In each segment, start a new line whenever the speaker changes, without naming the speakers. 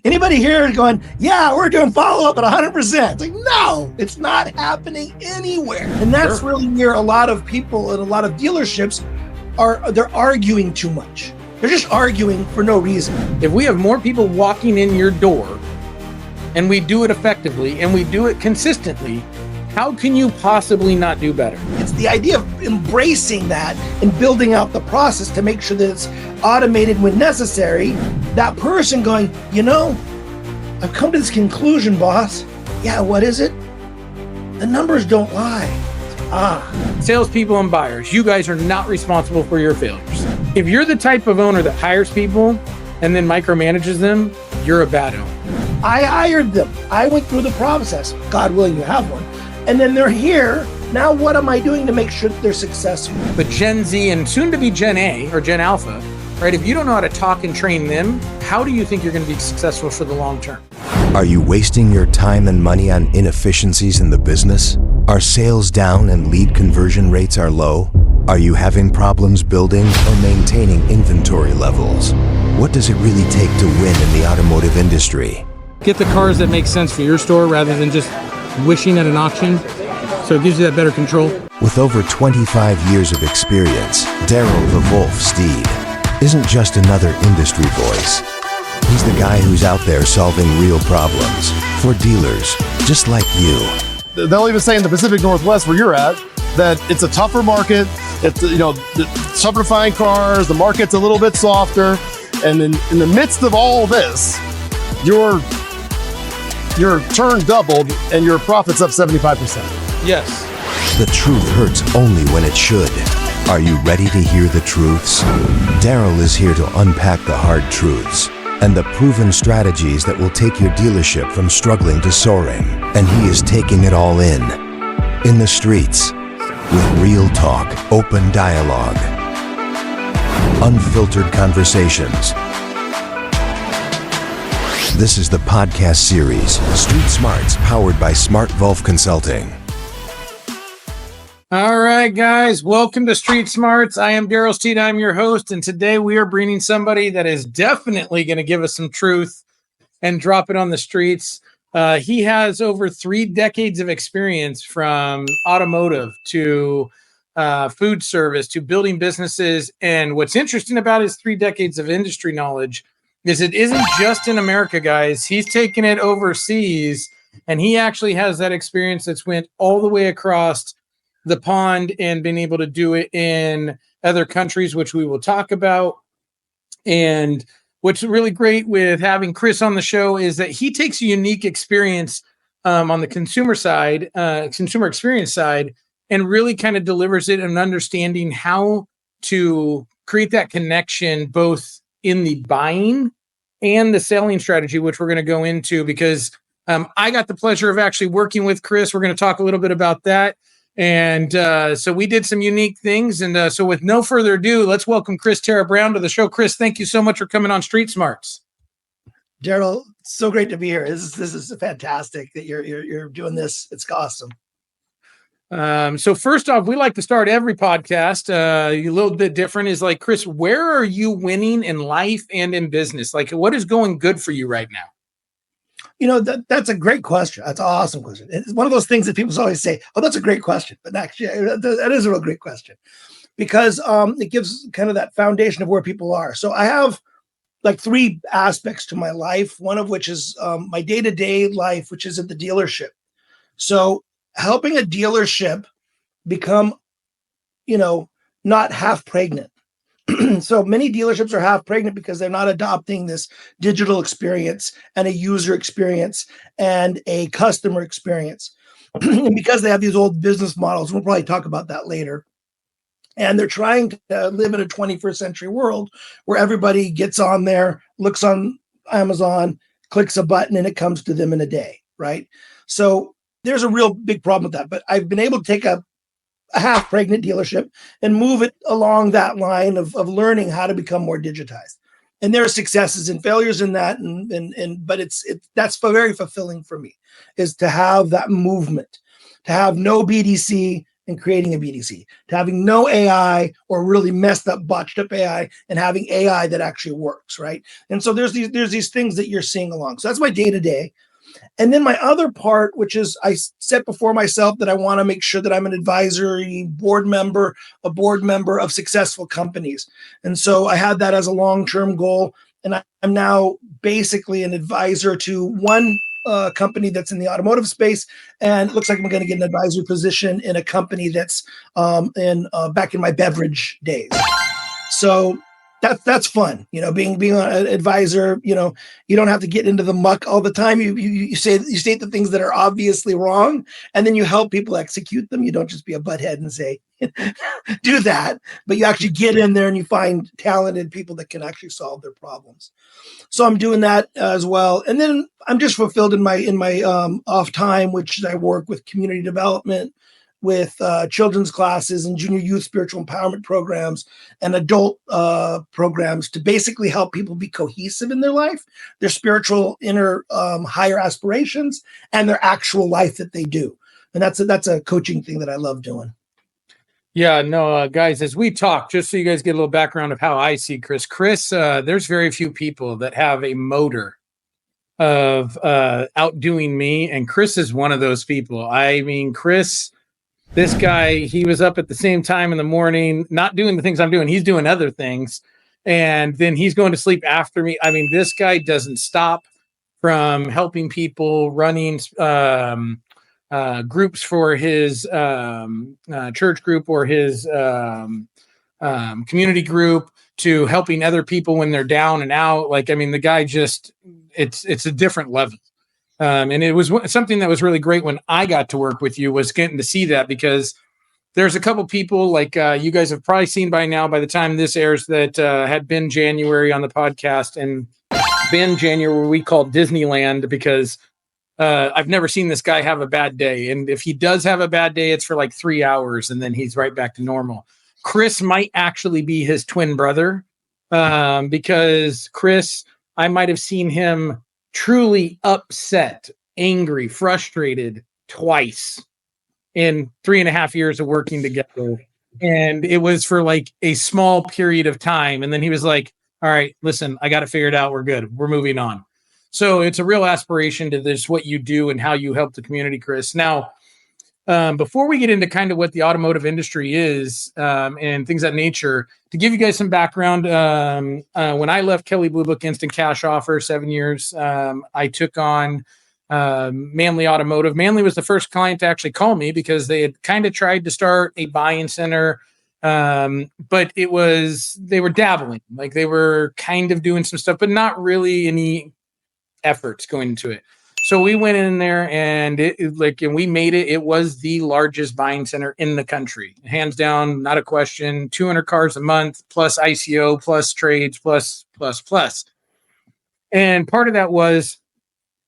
Anybody here going, yeah, we're doing follow-up at 100%. It's like, no, it's not happening anywhere. And that's really where a lot of people and a lot of dealerships they're arguing too much. They're just arguing for no reason.
If we have more people walking in your door and we do it effectively and we do it consistently, how can you possibly not do better?
It's the idea of embracing that and building out the process to make sure that it's automated when necessary. That person going, I've come to this conclusion, boss. Yeah, what is it? The numbers don't lie.
Salespeople and buyers, you guys are not responsible for your failures. If you're the type of owner that hires people and then micromanages them, you're a bad owner.
I hired them. I went through the process. God willing, you have one. And then they're here. Now what am I doing to make sure that they're successful?
But Gen Z and soon to be Gen A or Gen Alpha, right? If you don't know how to talk and train them, how do you think you're going to be successful for the long term?
Are you wasting your time and money on inefficiencies in the business? Are sales down and lead conversion rates are low? Are you having problems building or maintaining inventory levels? What does it really take to win in the automotive industry?
Get the cars that make sense for your store rather than just wishing at an auction, so it gives you that better control.
With over 25 years of experience, Darrell the Wolf Steed isn't just another industry voice. He's the guy who's out there solving real problems for dealers just like you.
They'll even say in the Pacific Northwest where you're at that it's a tougher market. It's it's tougher to find cars. The market's a little bit softer, and in the midst of all this, your turn doubled and your profits up 75%.
Yes.
The truth hurts only when it should. Are you ready to hear the truths? Darrell is here to unpack the hard truths and the proven strategies that will take your dealership from struggling to soaring. And he is taking it all in the streets, with real talk, open dialogue, unfiltered conversations. This is the podcast series, Street Smarts, powered by SmartWolf Consulting.
All right, guys, welcome to Street Smarts. I am Darrell Steed. I'm your host, and today we are bringing somebody that is definitely going to give us some truth and drop it on the streets. He has over 3 decades of experience, from automotive to food service to building businesses. And what's interesting about his 3 decades of industry knowledge is it isn't just in America, guys. He's taken it overseas, and he actually has that experience that's went all the way across the pond and been able to do it in other countries, which we will talk about. And what's really great with having Chris on the show is that he takes a unique experience on the consumer side, consumer experience side, and really kind of delivers it and understanding how to create that connection both in the buying and the selling strategy, which we're going to go into, because I got the pleasure of actually working with Chris. We're going to talk a little bit about that. And so we did some unique things. And so with no further ado, let's welcome Chris Tara-Browne to the show. Chris, thank you so much for coming on Street Smarts.
Darrell, so great to be here. This is fantastic that you're doing this. It's awesome.
So first off, we like to start every podcast a little bit different. Is like, Chris, where are you winning in life and in business? Like, what is going good for you right now?
That's a great question. That's an awesome question. It's one of those things that people always say, oh, that's a great question. But actually, that is a real great question, because it gives kind of that foundation of where people are. So I have like 3 aspects to my life, one of which is my day-to-day life, which is at the dealership. So helping a dealership become, not half pregnant. So many dealerships are half pregnant because they're not adopting this digital experience and a user experience and a customer experience. And because they have these old business models, we'll probably talk about that later. And they're trying to live in a 21st century world where everybody gets on there, looks on Amazon, clicks a button, and it comes to them in a day, right? So there's a real big problem with that. But I've been able to take a half-pregnant dealership and move it along that line of learning how to become more digitized. And there are successes and failures in that, but that's very fulfilling for me, is to have that movement, to have no BDC and creating a BDC, to having no AI or really messed up, botched up AI, and having AI that actually works, right? And so there's these things that you're seeing along. So that's my day to day. And then my other part, which is I set before myself that I want to make sure that I'm an advisory board member, a board member of successful companies. And so I had that as a long-term goal. And I'm now basically an advisor to one company that's in the automotive space. And it looks like I'm going to get an advisory position in a company that's back in my beverage days. So that's fun, being an advisor. You don't have to get into the muck all the time. You state the things that are obviously wrong, and then you help people execute them. You don't just be a butthead and say do that, but you actually get in there and you find talented people that can actually solve their problems. So I'm doing that as well, and then I'm just fulfilled in my off time, which I work with community development, with children's classes and junior youth spiritual empowerment programs and adult programs to basically help people be cohesive in their life, their spiritual inner higher aspirations, and their actual life that they do. And that's a coaching thing that I love doing.
Yeah, no, guys, as we talk, just so you guys get a little background of how I see Chris. There's very few people that have a motor of outdoing me, and Chris is one of those people. I mean, Chris, this guy, he was up at the same time in the morning, not doing the things I'm doing. He's doing other things. And then he's going to sleep after me. I mean, this guy doesn't stop from helping people, running groups for his church group or his community group, to helping other people when they're down and out. Like, I mean, the guy just, it's a different level. And it was something that was really great when I got to work with you, was getting to see that, because there's a couple people like you guys have probably seen by now, by the time this airs, that had been January on the podcast, and been January we called Disneyland, because I've never seen this guy have a bad day. And if he does have a bad day, it's for like 3 hours and then he's right back to normal. Chris might actually be his twin brother, because Chris, I might have seen him truly upset, angry, frustrated twice in 3.5 years of working together. And it was for like a small period of time. And then he was like, all right, listen, I got it figured out. We're good. We're moving on. So it's a real aspiration to this, what you do and how you help the community, Chris. Now, before we get into kind of what the automotive industry is and things of that nature, to give you guys some background, when I left Kelley Blue Book Instant Cash Offer 7 years, I took on Manley Automotive. Manley was the first client to actually call me, because they had kind of tried to start a buying center, but they were dabbling, like they were kind of doing some stuff, but not really any efforts going into it. So we went in there and and we made it. It was the largest buying center in the country, hands down, not a question. 200 cars a month, plus ICO, plus trades, plus. And part of that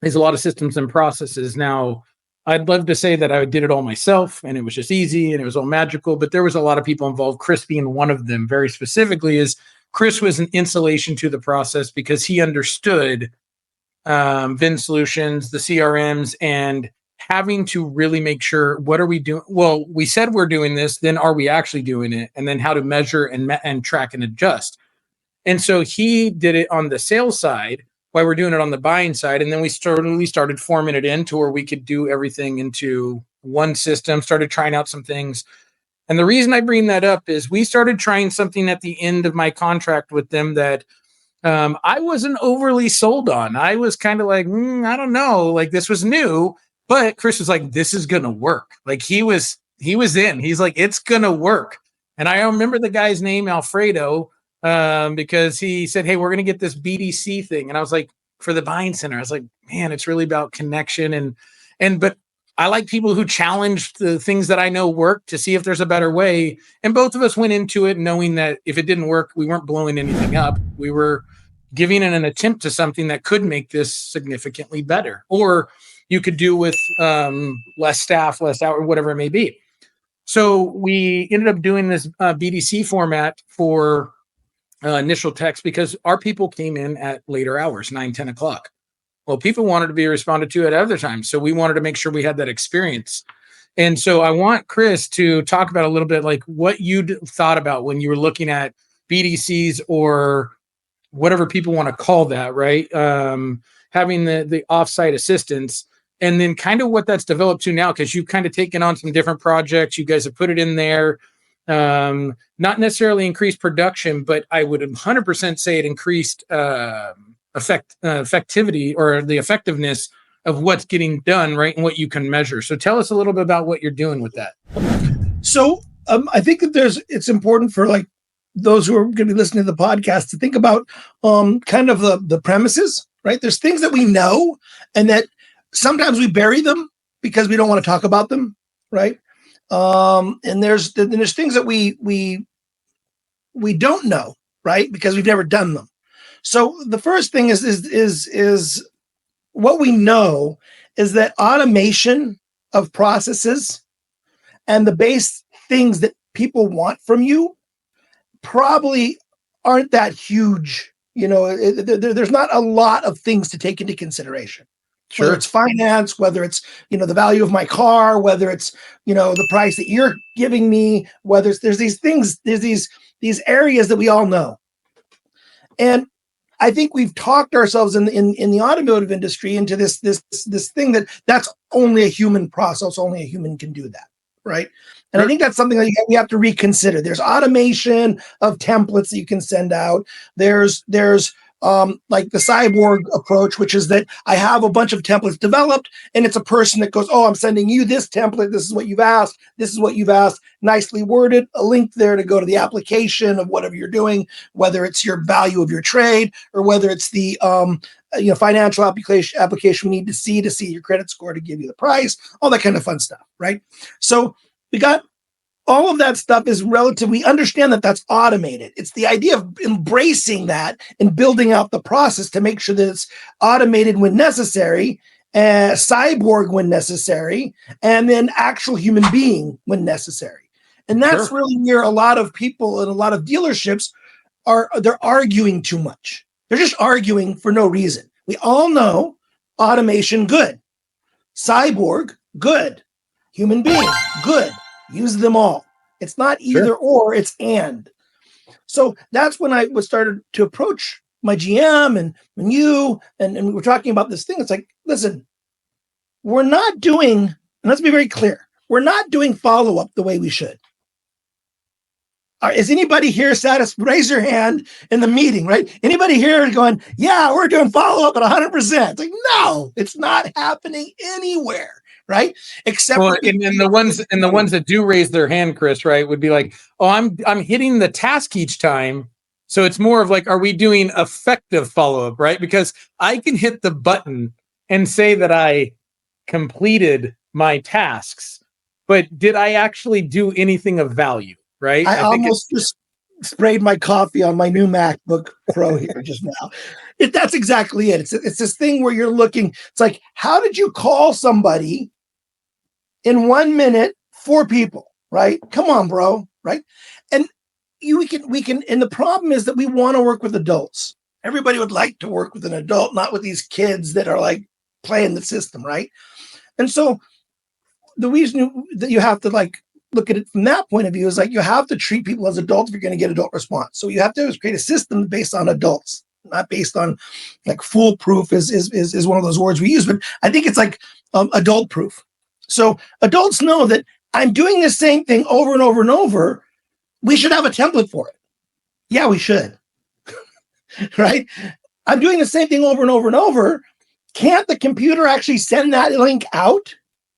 is a lot of systems and processes. Now, I'd love to say that I did it all myself and it was just easy and it was all magical, but there was a lot of people involved. Chris being one of them, very specifically, is Chris was an insulation to the process, because he understood VIN solutions, the CRMs, and having to really make sure, what are we doing? Well, we said we're doing this, then are we actually doing it? And then how to measure and track and adjust. And so he did it on the sales side while we're doing it on the buying side. And then we started forming it into where we could do everything into one system, started trying out some things. And the reason I bring that up is we started trying something at the end of my contract with them that I wasn't overly sold on. I was kind of like, I don't know, like this was new, but Chris was like, this is going to work. Like he was in, he's like, it's going to work. And I remember the guy's name, Alfredo, because he said, hey, we're going to get this BDC thing. And I was like, for the buying center, I was like, man, it's really about connection. But I like people who challenge the things that I know work to see if there's a better way. And both of us went into it knowing that if it didn't work, we weren't blowing anything up. We were giving it an attempt to something that could make this significantly better, or you could do with less staff, less hour, whatever it may be. So we ended up doing this BDC format for initial text, because our people came in at later hours, 9, 10 o'clock. Well, people wanted to be responded to at other times. So we wanted to make sure we had that experience. And so I want Chris to talk about a little bit like what you thought about when you were looking at BDCs or whatever people want to call that, right? Having the offsite assistance, and then kind of what that's developed to now, because you've kind of taken on some different projects. You guys have put it in there. Not necessarily increased production, but I would 100% say it increased effectivity or the effectiveness of what's getting done, right? And what you can measure. So tell us a little bit about what you're doing with that.
So I think that it's important for like those who are going to be listening to the podcast to think about kind of the premises, right? There's things that we know and that sometimes we bury them because we don't want to talk about them, right? And there's things that we don't know, right? Because we've never done them. So the first thing is what we know is that automation of processes and the base things that people want from you probably aren't that huge. There's not a lot of things to take into consideration. Sure. Whether it's finance, whether it's, the value of my car, whether it's, the price that you're giving me, whether there's these things, there's these areas that we all know. And I think we've talked ourselves in the automotive industry into this thing that's only a human process, only a human can do that, right? And sure. I think that's something that we have to reconsider. There's automation of templates that you can send out. There's like the cyborg approach, which is that I have a bunch of templates developed and it's a person that goes, oh, I'm sending you this template. This is what you've asked. This is what you've asked. Nicely worded, a link there to go to the application of whatever you're doing, whether it's your value of your trade or whether it's the financial application we need to see your credit score to give you the price, all that kind of fun stuff, right? So we got all of that stuff is relative. We understand that that's automated. It's the idea of embracing that and building out the process to make sure that it's automated when necessary, cyborg when necessary, and then actual human being when necessary. And that's sure. really where a lot of people and a lot of dealerships they're arguing too much. They're just arguing for no reason. We all know automation, good. Cyborg, good. Human being, good. Use them all. It's not either sure. or, it's and. So that's when I started to approach my GM and you, and we were talking about this thing. It's like, listen, we're not doing, and let's be very clear, we're not doing follow-up the way we should. Is anybody here satisfied? Raise your hand in the meeting, right? Anybody here going, yeah, we're doing follow-up at 100%. It's like, no, it's not happening anywhere. Right. Except
and the ones that do raise their hand, Chris, right, would be like, oh, I'm hitting the task each time. So it's more of like, are we doing effective follow-up, right? Because I can hit the button and say that I completed my tasks, but did I actually do anything of value? Right.
I almost just sprayed my coffee on my new MacBook Pro here just now. That's exactly it. It's this thing where you're looking, it's like, how did you call somebody in 1 minute, 4 people, right? Come on, bro, right? And we can, and the problem is that we want to work with adults. Everybody would like to work with an adult, not with these kids that are like playing the system, right? And so the reason that you have to like look at it from that point of view is like you have to treat people as adults if you're going to get adult response. So you have to create a system based on adults, not based on like foolproof is one of those words we use, but I think it's like adult proof. So adults know that I'm doing the same thing over and over and over. We should have a template for it. Yeah, we should. Right? I'm doing the same thing over and over and over. Can't the computer actually send that link out?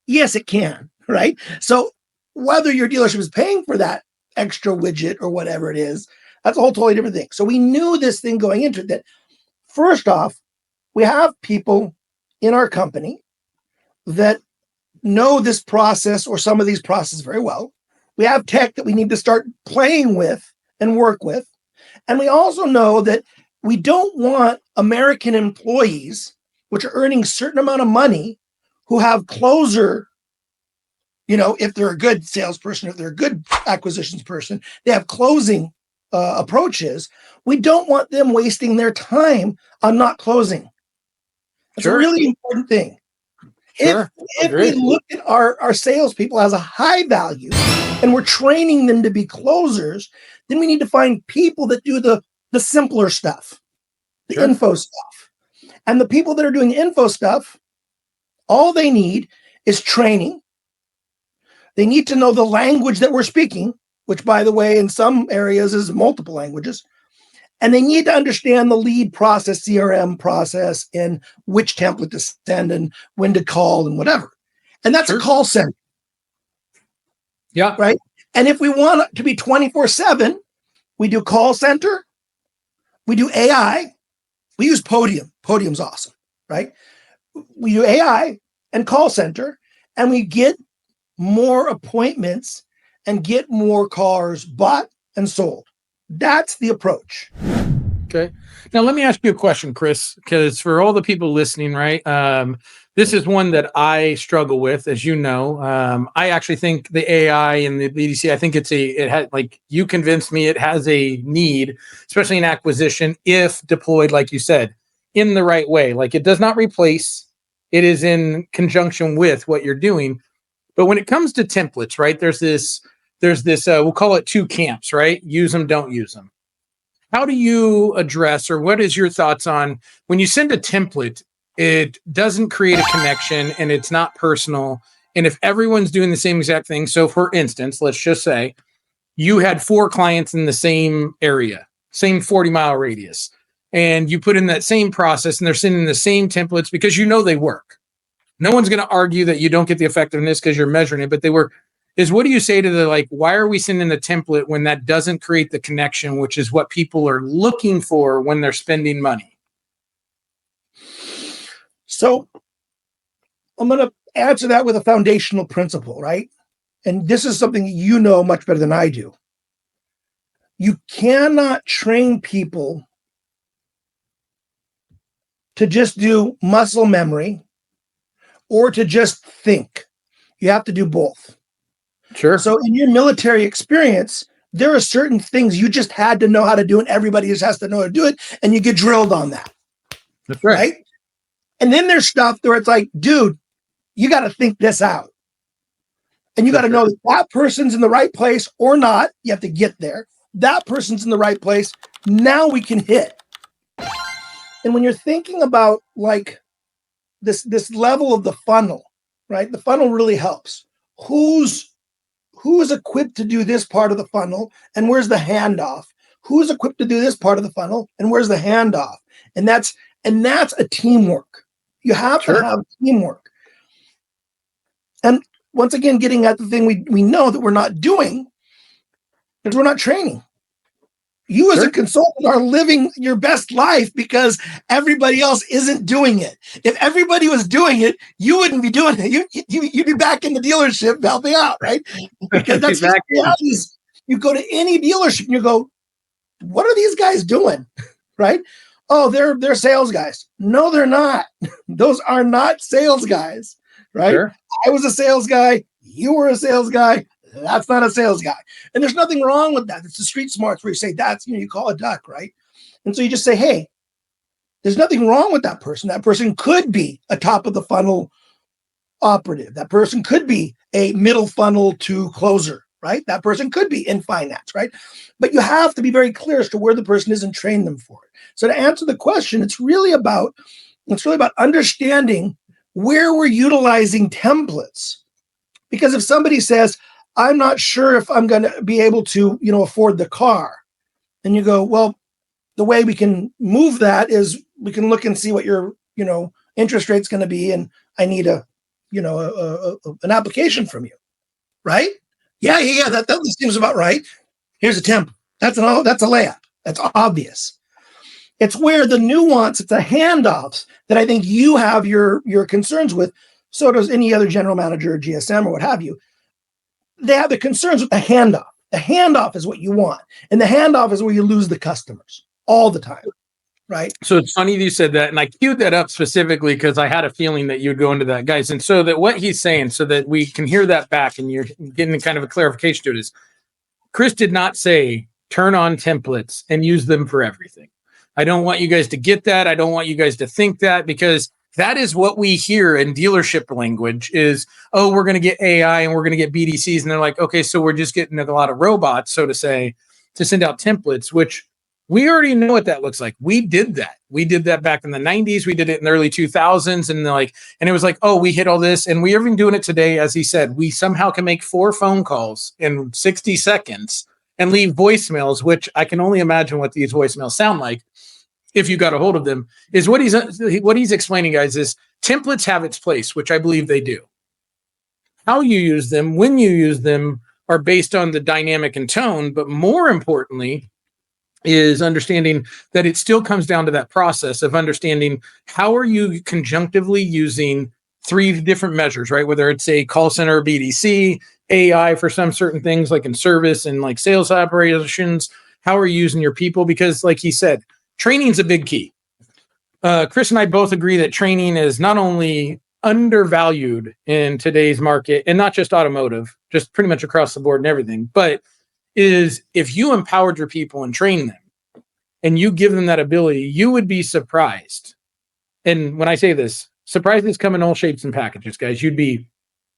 Yes, it can. Right? So whether your dealership is paying for that extra widget or whatever it is, that's a whole totally different thing. So we knew this thing going into it that first off, we have people in our company that know this process or some of these processes very well. We have tech that we need to start playing with and work with. And we also know that we don't want American employees, which are earning a certain amount of money, who have closer, if they're a good salesperson, if they're a good acquisitions person, they have closing approaches. We don't want them wasting their time on not closing. That's sure. a really important thing.
Sure.
If we look at our salespeople as a high value and we're training them to be closers, then we need to find people that do the simpler stuff, the info stuff. And the people that are doing info stuff, all they need is training. They need to know the language that we're speaking, which, by the way, in some areas is multiple languages. And they need to understand the lead process, CRM process, and which template to send and when to call and whatever. And that's a call center.
Yeah.
Right. And if we want it to be 24/7, we do call center, we do AI, we use Podium. Podium's awesome, right? We do AI and call center, and we get more appointments and get more cars bought and sold. That's the approach.
Okay. Now let me ask you a question, Chris, because for all the people listening, right? This is one that I struggle with, as you know. I actually think the AI and the BDC, I think it has, like you convinced me, it has a need, especially in acquisition, if deployed, like you said, in the right way. Like it does not replace, it is in conjunction with what you're doing. But when it comes to templates, right, there's this, we'll call it two camps, right? Use them, don't use them. How do you address, or what is your thoughts on when you send a template, it doesn't create a connection and it's not personal. And if everyone's doing the same exact thing, so for instance, let's just say you had 4 clients in the same area, same 40-mile radius, and you put in that same process and they're sending the same templates because you know they work. No one's going to argue that you don't get the effectiveness because you're measuring it, but they work. What do you say to the, like, why are we sending a template when that doesn't create the connection, which is what people are looking for when they're spending money?
So I'm going to answer that with a foundational principle, right? And this is something you know much better than I do. You cannot train people to just do muscle memory or to just think. You have to do both.
Sure.
So in your military experience, there are certain things you just had to know how to do, and everybody just has to know how to do it, and you get drilled on that.
That's right.
And then there's stuff where it's like, dude, you got to think this out. And you got to know that person's in the right place or not. You have to get there. That person's in the right place. Now we can hit. And when you're thinking about like this level of the funnel, right? The funnel really helps. Who's equipped to do this part of the funnel, and where's the handoff? Who's equipped to do this part of the funnel, and where's the handoff? And that's a teamwork. You have to have teamwork. And once again, getting at the thing we know that we're not doing is we're not training. You as a consultant are living your best life because everybody else isn't doing it. If everybody was doing it, you wouldn't be doing it. You'd be back in the dealership helping out, right? Because that's exactly what happens. You go to any dealership and you go, what are these guys doing? Right? Oh, they're sales guys. No, they're not. Those are not sales guys, right? Sure. I was a sales guy. You were a sales guy. That's not a sales guy. And there's nothing wrong with that. It's the street smarts where you say that's, you call a duck, right? And so you just say, hey, there's nothing wrong with that person. That person could be a top of the funnel operative. That person could be a middle funnel to closer, right? That person could be in finance, right? But you have to be very clear as to where the person is and train them for it. So to answer the question, it's really about understanding where we're utilizing templates. Because if somebody says, I'm not sure if I'm going to be able to, afford the car. And you go, well, the way we can move that is we can look and see what your, interest rate's going to be. And I need an application from you. Right? Yeah. That seems about right. Here's a temp. That's a layup. That's obvious. It's where the nuance, it's the handoffs that I think you have your concerns with. So does any other general manager or GSM or what have you. They have the concerns with the handoff. The handoff is what you want. And the handoff is where you lose the customers all the time, right?
So it's funny you said that. And I queued that up specifically because I had a feeling that you'd go into that, guys. And so that what he's saying, so that we can hear that back and you're getting kind of a clarification to it, is Chris did not say turn on templates and use them for everything. I don't want you guys to get that. I don't want you guys to think that, because that is what we hear in dealership language is, oh, we're going to get AI and we're going to get BDCs. And they're like, okay, so we're just getting a lot of robots, so to say, to send out templates, which we already know what that looks like. We did that. We did that back in the 90s. We did it in the early 2000s. And it was like, oh, we hit all this. And we're even doing it today. As he said, we somehow can make 4 phone calls in 60 seconds and leave voicemails, which I can only imagine what these voicemails sound like if you got a hold of them. Is what he's explaining, guys, is templates have its place, which I believe they do. How you use them, when you use them, are based on the dynamic and tone, but more importantly is understanding that it still comes down to that process of understanding how are you conjunctively using 3 different measures, right? Whether it's a call center or BDC, AI for some certain things like in service and like sales operations, how are you using your people? Because like he said, training is a big key. Chris and I both agree that training is not only undervalued in today's market, and not just automotive, just pretty much across the board and everything, but is if you empowered your people and train them and you give them that ability, you would be surprised. And when I say this, surprises come in all shapes and packages, guys. You'd be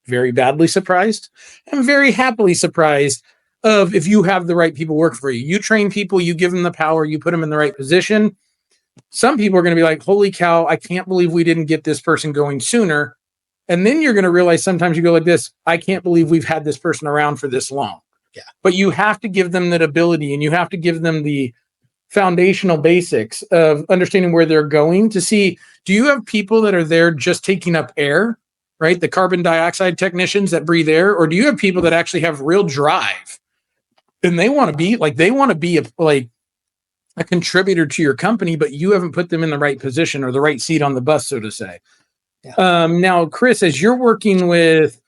very badly surprised and very happily surprised of if you have the right people work for you. You train people, you give them the power, you put them in the right position. Some people are going to be like, holy cow, I can't believe we didn't get this person going sooner. And then you're going to realize sometimes you go like this, I can't believe we've had this person around for this long.
Yeah.
But you have to give them that ability and you have to give them the foundational basics of understanding where they're going to see, do you have people that are there just taking up air, right? The carbon dioxide technicians that breathe air, or do you have people that actually have real drive? And they want to be a contributor to your company, but you haven't put them in the right position or the right seat on the bus, so to say. Yeah. Now, Chris, as you're working with,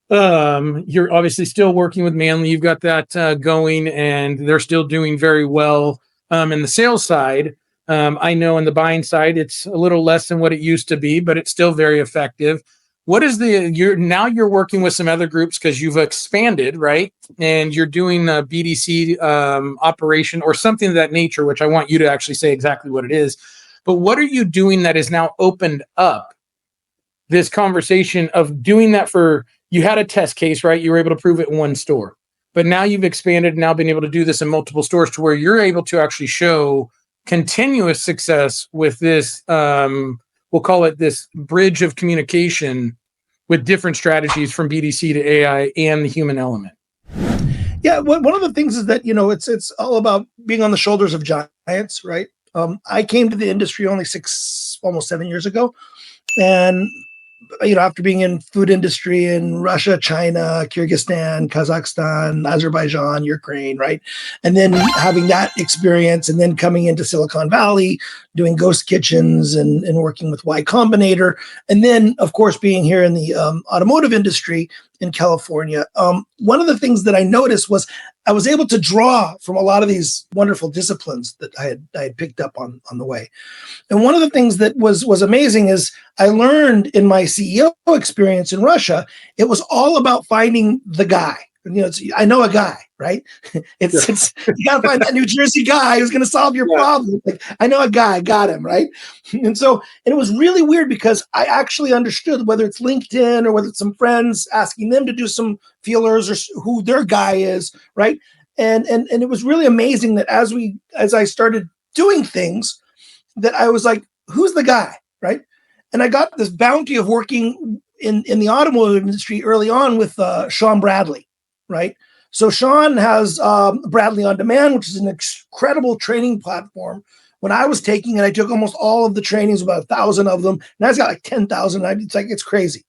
you're obviously still working with Manly. You've got that going, and they're still doing very well. In the sales side, I know in the buying side, it's a little less than what it used to be, but it's still very effective. What is you're working with some other groups because you've expanded, right? And you're doing a BDC operation or something of that nature, which I want you to actually say exactly what it is. But what are you doing that has now opened up this conversation of doing that you had a test case, right? You were able to prove it in one store, but now you've expanded and now been able to do this in multiple stores to where you're able to actually show continuous success with this, we'll call it this bridge of communication with different strategies from BDC to AI and the human element.
Yeah, one of the things is that, it's all about being on the shoulders of giants, right? I came to the industry only almost 7 years ago. And, after being in food industry in Russia, China, Kyrgyzstan, Kazakhstan, Azerbaijan, Ukraine, right? And then having that experience and then coming into Silicon Valley, doing ghost kitchens and working with Y Combinator. And then, of course, being here in the automotive industry in California. One of the things that I noticed was I was able to draw from a lot of these wonderful disciplines that I had picked up on the way. And one of the things that was amazing is I learned in my CEO experience in Russia, it was all about finding the guy. I know a guy, right? It's you got to find that New Jersey guy who's going to solve your problem. Like, I know a guy, I got him, right? And it was really weird because I actually understood whether it's LinkedIn or whether it's some friends asking them to do some feelers or who their guy is, right? And it was really amazing that as I started doing things, that I was like, who's the guy, right? And I got this bounty of working in the automotive industry early on with Sean Bradley. Right. So Sean has Bradley On Demand, which is an incredible training platform. When I was taking it, I took almost all of the trainings, about 1,000 of them. Now it's got like 10,000. It's crazy.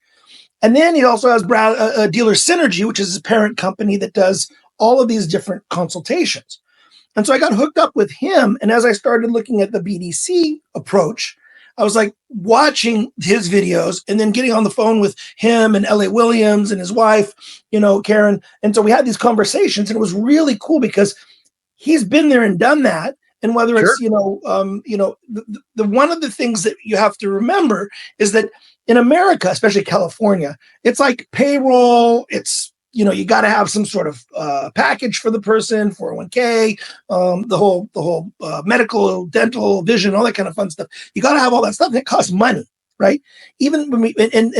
And then he also has Dealer Synergy, which is his parent company that does all of these different consultations. And so I got hooked up with him. And as I started looking at the BDC approach, I was like watching his videos and then getting on the phone with him and L.A. Williams and his wife, Karen. And so we had these conversations, and it was really cool because he's been there and done that. And whether it's, the one of the things that you have to remember is that in America, especially California, it's like payroll, it's, you got to have some sort of package for the person, 401k, the whole medical, dental, vision, all that kind of fun stuff. You got to have all that stuff, and it costs money, right? Even when we, and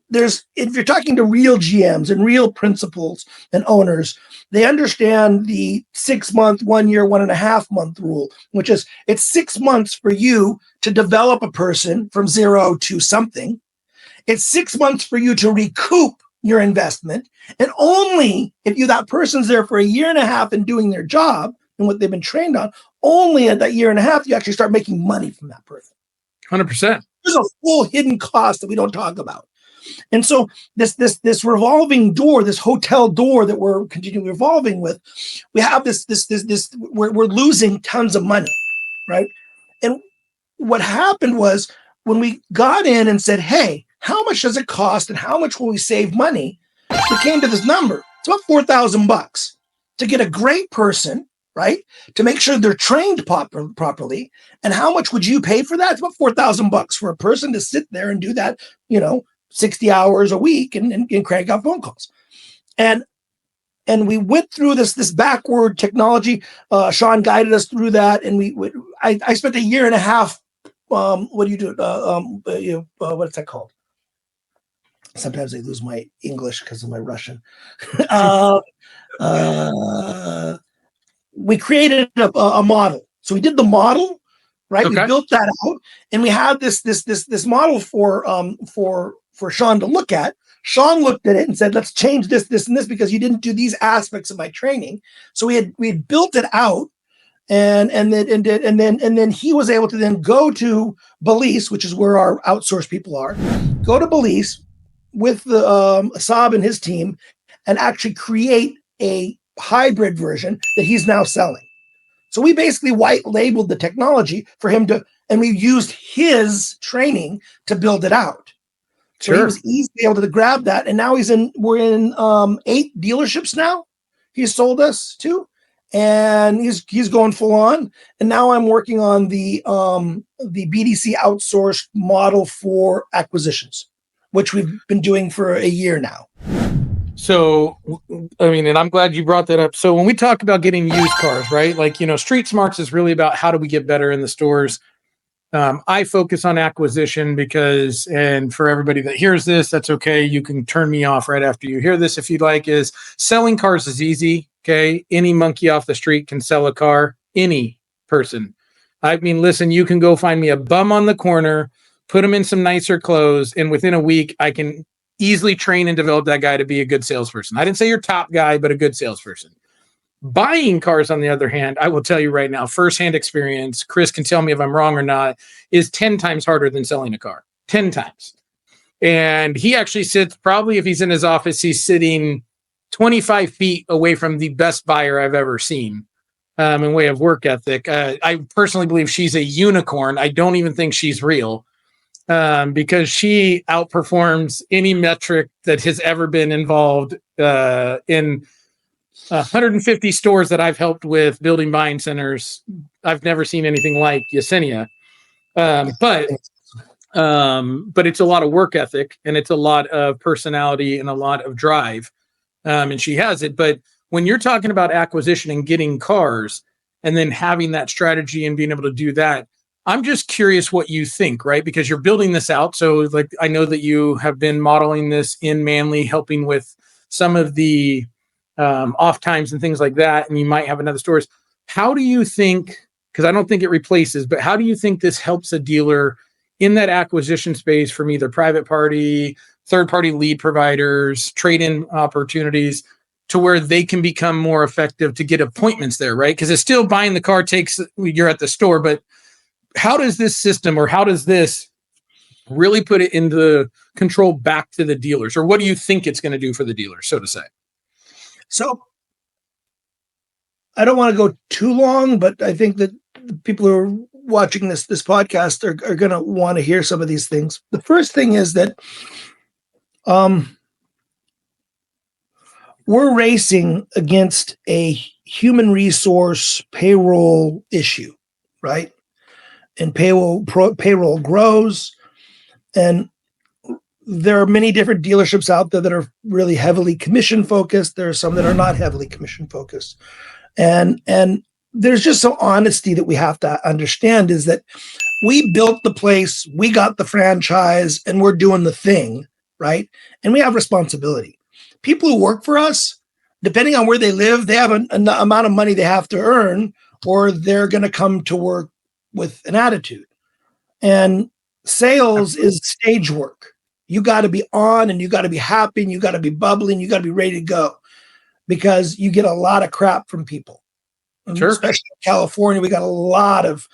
there's, if you're talking to real GMs and real principals and owners, they understand the 6 month, 1 year, 1.5 month rule, which is it's 6 months for you to develop a person from zero to something. It's 6 months for you to recoup your investment. And only if that person's there for 1.5 years and doing their job and what they've been trained on, only at that 1.5 years, you actually start making money from that person.
100%.
There's a full hidden cost that we don't talk about. And so this revolving door, this hotel door that we're continuing revolving with, we have this we're losing tons of money, right? And what happened was when we got in and said, hey, how much does it cost and how much will we save money? We came to this number. It's about $4,000 to get a great person, right? To make sure they're trained properly. And how much would you pay for that? It's about $4,000 for a person to sit there and do that, 60 hours a week and crank out phone calls. And we went through this backward technology. Sean guided us through that. And I spent 1.5 years. What do you do? What is that called? Sometimes I lose my English because of my Russian. We created a model. So we did the model, right? Okay. We built that out, and we had this model for Sean to look at. Sean looked at it and said, "Let's change this, and this because you didn't do these aspects of my training." So we had built it out, and then he was able to then go to Belize, which is where our outsourced people are. Go to Belize with the Saab and his team, and actually create a hybrid version that he's now selling. So we basically white labeled the technology for him to, and we used his training to build it out. So He was easily able to grab that. And now we're in 8 dealerships now. He's sold us to, and he's going full on. And now I'm working on the BDC outsourced model for acquisitions, which we've been doing for 1 year now.
So, I mean, and I'm glad you brought that up. So when we talk about getting used cars, right? Like, Street Smarts is really about how do we get better in the stores. I focus on acquisition because, and for everybody that hears this, that's okay. You can turn me off right after you hear this if you'd like, is selling cars is easy. Okay. Any monkey off the street can sell a car. Any person. I mean, listen, you can go find me a bum on the corner, put him in some nicer clothes, and within a week, I can easily train and develop that guy to be a good salesperson. I didn't say your top guy, but a good salesperson. Buying cars, on the other hand, I will tell you right now, firsthand experience, Chris can tell me if I'm wrong or not, is 10 times harder than selling a car. 10 times. And he actually sits, probably if he's in his office, he's sitting 25 feet away from the best buyer I've ever seen in way of work ethic. I personally believe she's a unicorn. I don't even think she's real. Because she outperforms any metric that has ever been involved in 150 stores that I've helped with building buying centers. I've never seen anything like Yesenia. But it's a lot of work ethic, and it's a lot of personality and a lot of drive. And she has it. But when you're talking about acquisition and getting cars and then having that strategy and being able to do that, I'm just curious what you think, right? Because you're building this out. So like, I know that you have been modeling this in Manly, helping with some of the off times and things like that. And you might have another stores. How do you think, because I don't think it replaces, but how do you think this helps a dealer in that acquisition space from either private party, third party lead providers, trade-in opportunities, to where they can become more effective to get appointments there, right? Because it's still buying the car you're at the store, but how does this system, or how does this really put it into control back to the dealers? Or what do you think it's going to do for the dealers, so to say?
So I don't want to go too long, but I think that the people who are watching this podcast are going to want to hear some of these things. The first thing is that we're racing against a human resource payroll issue, right? And payroll grows, and there are many different dealerships out there that are really heavily commission focused. There are some that are not heavily commission focused, and there's just some honesty that we have to understand, is that We built the place, we got the franchise, and we're doing the thing, right? And we have responsibility. People who work for us, depending on where they live, they have an amount of money they have to earn, or they're going to come to work with an attitude. And sales is stage work. You got to be on, and you got to be happy, and you got to be bubbling, you got to be ready to go, because you get a lot of crap from people.
Sure.
Especially in California, we got a lot of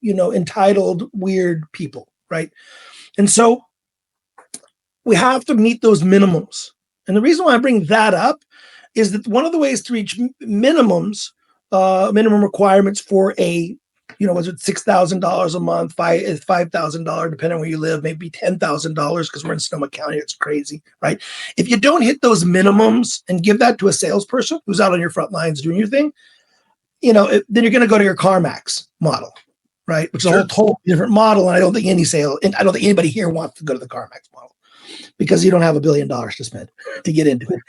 entitled, weird people, right? And so we have to meet those minimums. And the reason why I bring that up is that one of the ways to reach minimum requirements for a, was it $6,000 a month, $5,000, depending on where you live, maybe $10,000 because we're in Sonoma County. It's crazy, right? If you don't hit those minimums and give that to a salesperson who's out on your front lines doing your thing, then you're going to go to your CarMax model, right? Which is a whole different model. And I don't think anybody here wants to go to the CarMax model, because you don't have $1 billion to spend to get into it.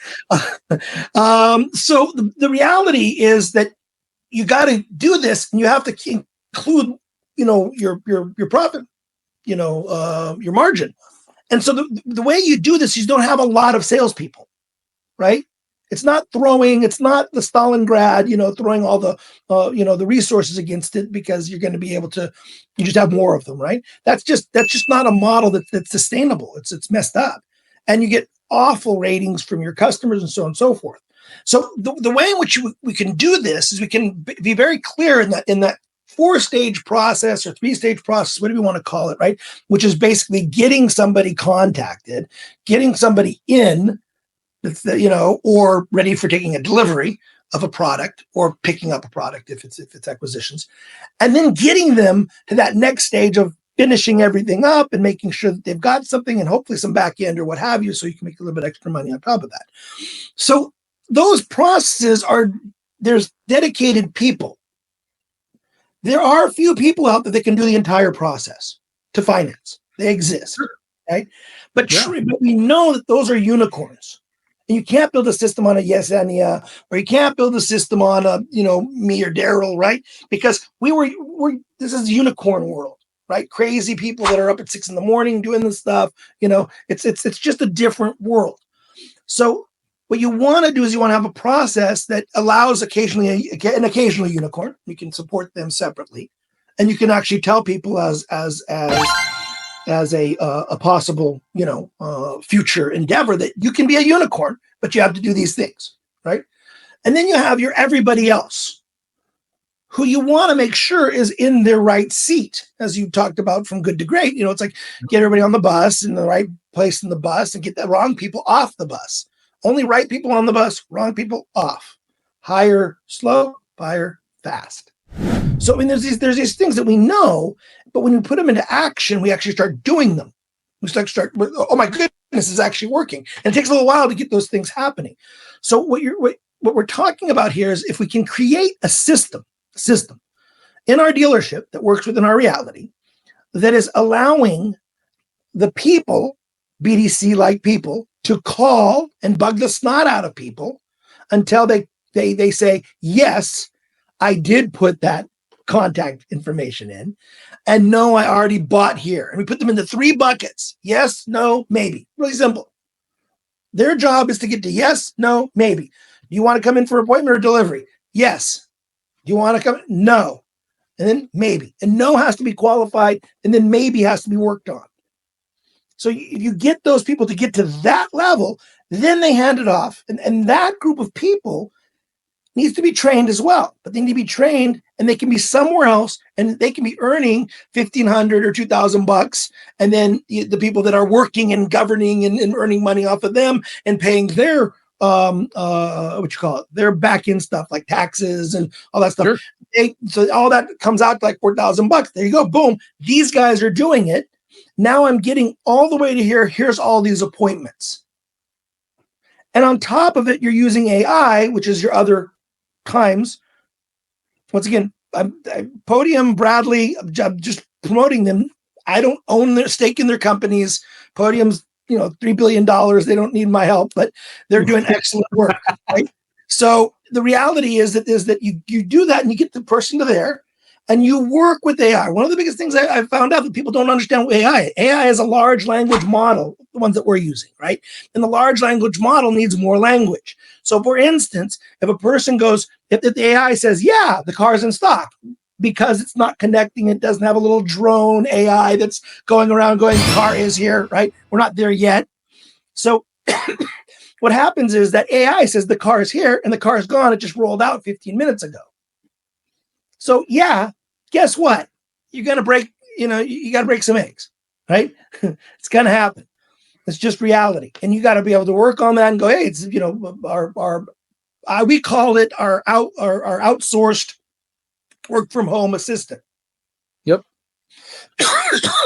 So the reality is that you got to do this, and you have to include, your profit, your margin. And so the way you do this, you don't have a lot of salespeople, right? It's not the Stalingrad, throwing all the, the resources against it, because you're going to be able to, you just have more of them, right? That's just not a model that's sustainable. It's messed up, and you get awful ratings from your customers and so on and so forth. So the way in which we can do this is we can be very clear in that 4-stage process or 3-stage process, whatever you want to call it, right? Which is basically getting somebody contacted, getting somebody in, or ready for taking a delivery of a product or picking up a product if it's acquisitions, and then getting them to that next stage of finishing everything up and making sure that they've got something, and hopefully some back end or what have you, so you can make a little bit extra money on top of that. So those processes there's dedicated people. There are a few people out there that can do the entire process to finance. They exist, right? But we know that those are unicorns. And you can't build a system on a yes and yeah, or you can't build a system on a, me or Darrell, right? Because this is unicorn world, right? Crazy people that are up at 6 a.m. doing this stuff. It's just a different world. So what you want to do is you want to have a process that allows occasionally a unicorn. You can support them separately, and you can actually tell people as a possible, future endeavor that you can be a unicorn, but you have to do these things, right? And then you have your everybody else, who you want to make sure is in their right seat, as you talked about from good to great. It's like get everybody on the bus, in the right place in the bus, and get the wrong people off the bus. Only right people on the bus, wrong people off. Hire slow, fire fast. So there's these things that we know, but when you put them into action, we actually start doing them. We start, oh my goodness, this is actually working. And it takes a little while to get those things happening. So what we're talking about here is if we can create a system in our dealership that works within our reality, that is allowing the people, BDC-like people, to call and bug the snot out of people until they say, yes, I did put that contact information in, and no, I already bought here. And we put them into 3 buckets: yes, no, maybe. Really simple. Their job is to get to yes, no, maybe. Do you want to come in for appointment or delivery? Yes. Do you want to come? No. And then maybe. And no has to be qualified, and then maybe has to be worked on. So if you get those people to get to that level, then they hand it off. And that group of people needs to be trained as well. But they need to be trained, and they can be somewhere else, and they can be earning $1,500 or $2,000. And then the people that are working and governing and earning money off of them and paying their their back end stuff like taxes and all that stuff. Sure. So all that comes out to like $4,000. There you go. Boom. These guys are doing it. Now I'm getting all the way to here. Here's all these appointments. And on top of it, you're using AI, which is your other times. Once again, Podium, Bradley, I'm just promoting them. I don't own their stake in their companies. Podium's, $3 billion. They don't need my help, but they're doing excellent work. Right? So the reality is that you do that and you get the person to there. and you work with AI. One of the biggest things I found out that people don't understand with AI is a large language model, the ones that we're using, right? And the large language model needs more language. So for instance, if a person goes, if the AI says, yeah, the car's in stock, because it's not connecting, it doesn't have a little drone AI that's going around going, the car is here, right? We're not there yet. So what happens is that AI says the car is here and the car is gone. It just rolled out 15 minutes ago. So yeah, guess what? You're going to break, you got to break some eggs, right? It's going to happen. It's just reality. And you got to be able to work on that and go, hey, it's, we call it our outsourced work from home assistant.
Yep.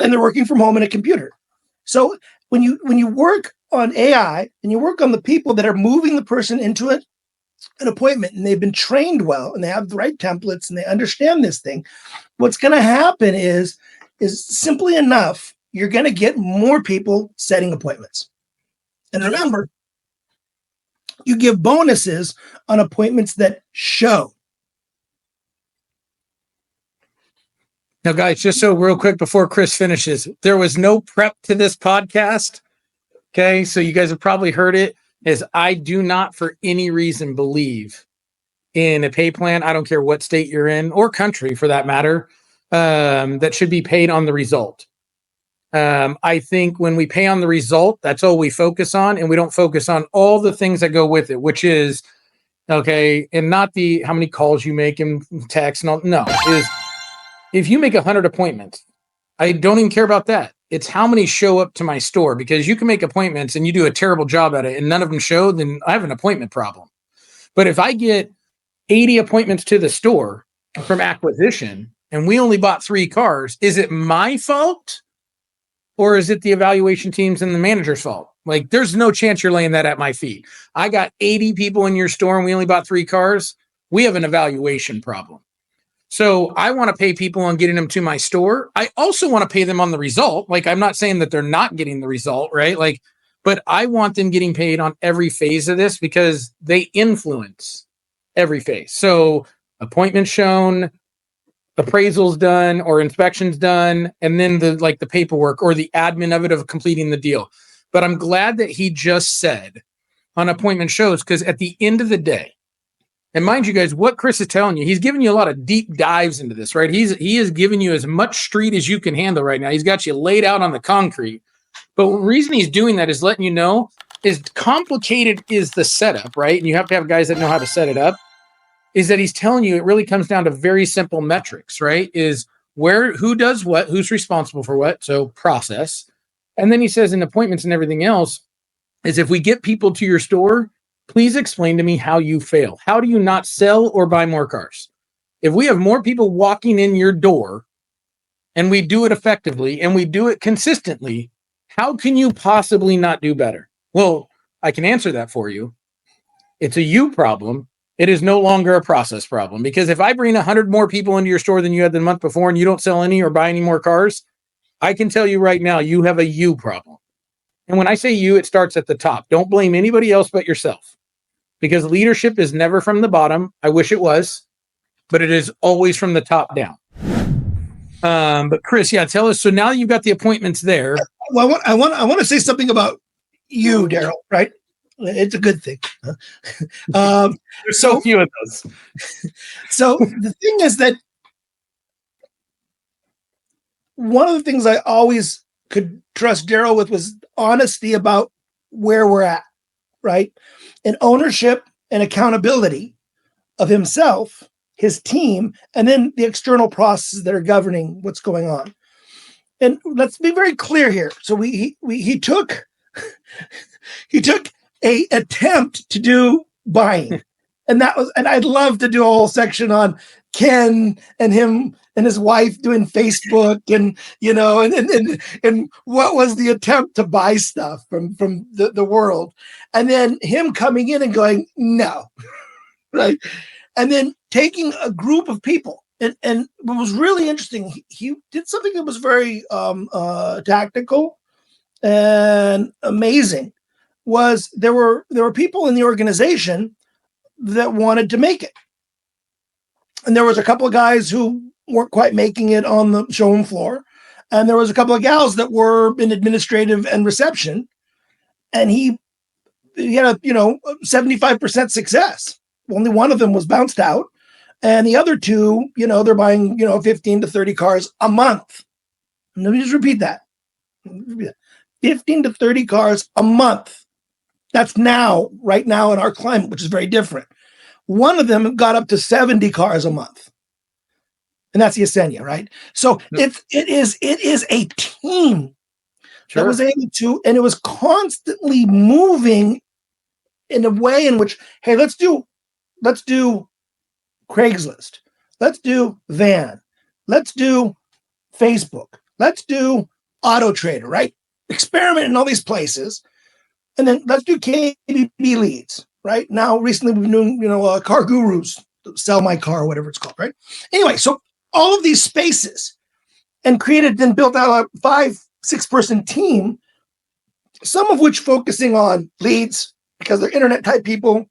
And they're working from home in a computer. So when you work on AI and you work on the people that are moving the person into an appointment, and they've been trained well and they have the right templates and they understand this thing, what's going to happen is simply enough, you're going to get more people setting appointments. And remember, you give bonuses on appointments that show.
Now, guys, just so real quick before Chris finishes, there was no prep to this podcast. Okay, so you guys have probably heard it, is I do not for any reason believe in a pay plan. I don't care what state you're in or country for that matter, that should be paid on the result. I think when we pay on the result, that's all we focus on, and we don't focus on all the things that go with it, which is, okay, and not the how many calls you make and text and all. No, is if you make 100 appointments, I don't even care about that. It's how many show up to my store, because you can make appointments and you do a terrible job at it and none of them show, then I have an appointment problem. But if I get 80 appointments to the store from acquisition and we only bought 3 cars, is it my fault or is it the evaluation teams and the manager's fault? Like, there's no chance you're laying that at my feet. I got 80 people in your store and we only bought 3 cars. We have an evaluation problem. So I want to pay people on getting them to my store. I also want to pay them on the result. Like, I'm not saying that they're not getting the result, right? Like, but I want them getting paid on every phase of this because they influence every phase. So appointments shown, appraisals done or inspections done, and then the paperwork or the admin of it of completing the deal. But I'm glad that he just said on appointment shows, because at the end of the day, and mind you guys, what Chris is telling you, he's giving you a lot of deep dives into this, right? He is giving you as much street as you can handle right now. He's got you laid out on the concrete. But the reason he's doing that is letting you know is complicated is the setup, right? And you have to have guys that know how to set it up. Is that he's telling you it really comes down to very simple metrics, right? Is who does what, who's responsible for what, so process. And then he says in appointments and everything else, is if we get people to your store, please explain to me how you fail. How do you not sell or buy more cars? If we have more people walking in your door and we do it effectively and we do it consistently, how can you possibly not do better? Well, I can answer that for you. It's a you problem. It is no longer a process problem, because if I bring 100 more people into your store than you had the month before and you don't sell any or buy any more cars, I can tell you right now, you have a you problem. And when I say you, it starts at the top. Don't blame anybody else but yourself, because leadership is never from the bottom. I wish it was, but it is always from the top down. But Chris, yeah, tell us. So now you've got the appointments there.
Well, I want to say something about you, Darrell, right? It's a good thing.
There's so few of those.
So the thing is that one of the things I always could trust Darrell with was honesty about where we're at, right? And ownership and accountability of himself, his team, and then the external processes that are governing what's going on. And let's be very clear here. So he took a attempt to do buying. And I'd love to do a whole section on Ken and him and his wife doing Facebook and what was the attempt to buy stuff from the world. And then him coming in and going, no, right? And then taking a group of people. And what was really interesting, he did something that was very tactical and amazing. Was there were people in the organization that wanted to make it. And there was a couple of guys who weren't quite making it on the showroom floor. And there was a couple of gals that were in administrative and reception. And he had a 75% success. Only one of them was bounced out. And the other two, they're buying, 15 to 30 cars a month. And let me just repeat that. 15 to 30 cars a month. That's right now in our climate, which is very different. One of them got up to 70 cars a month. And that's the Yesenia, right? So it is a team that was able to, and it was constantly moving in a way in which, hey, let's do Craigslist. Let's do Van. Let's do Facebook. Let's do Auto Trader, right? Experiment in all these places. And then let's do KBB leads, right? Now, recently we've been doing, Car Gurus, Sell My Car, whatever it's called, right? Anyway, so all of these spaces and built out a 5-6 person team, some of which focusing on leads because they're internet type people,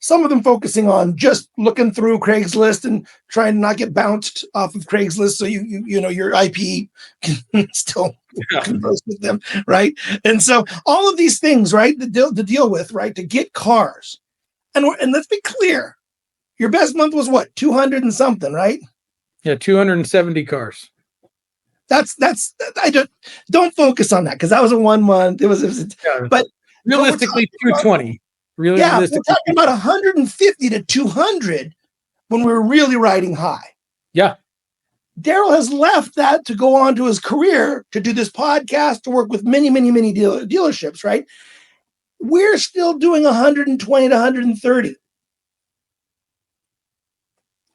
some of them focusing on just looking through Craigslist and trying to not get bounced off of Craigslist. So your IP can still converse with them. Right. And so all of these things, right, to deal with, right, to get cars. And let's be clear, your best month was what? 200 and something, right?
Yeah. 270 cars.
Don't focus on that because that was a 1 month. But
realistically 220. Really,
we're talking about 150 to 200 when we're really riding high.
Yeah.
Darrell has left that to go on to his career, to do this podcast, to work with many, many, many dealerships, right? We're still doing 120 to 130.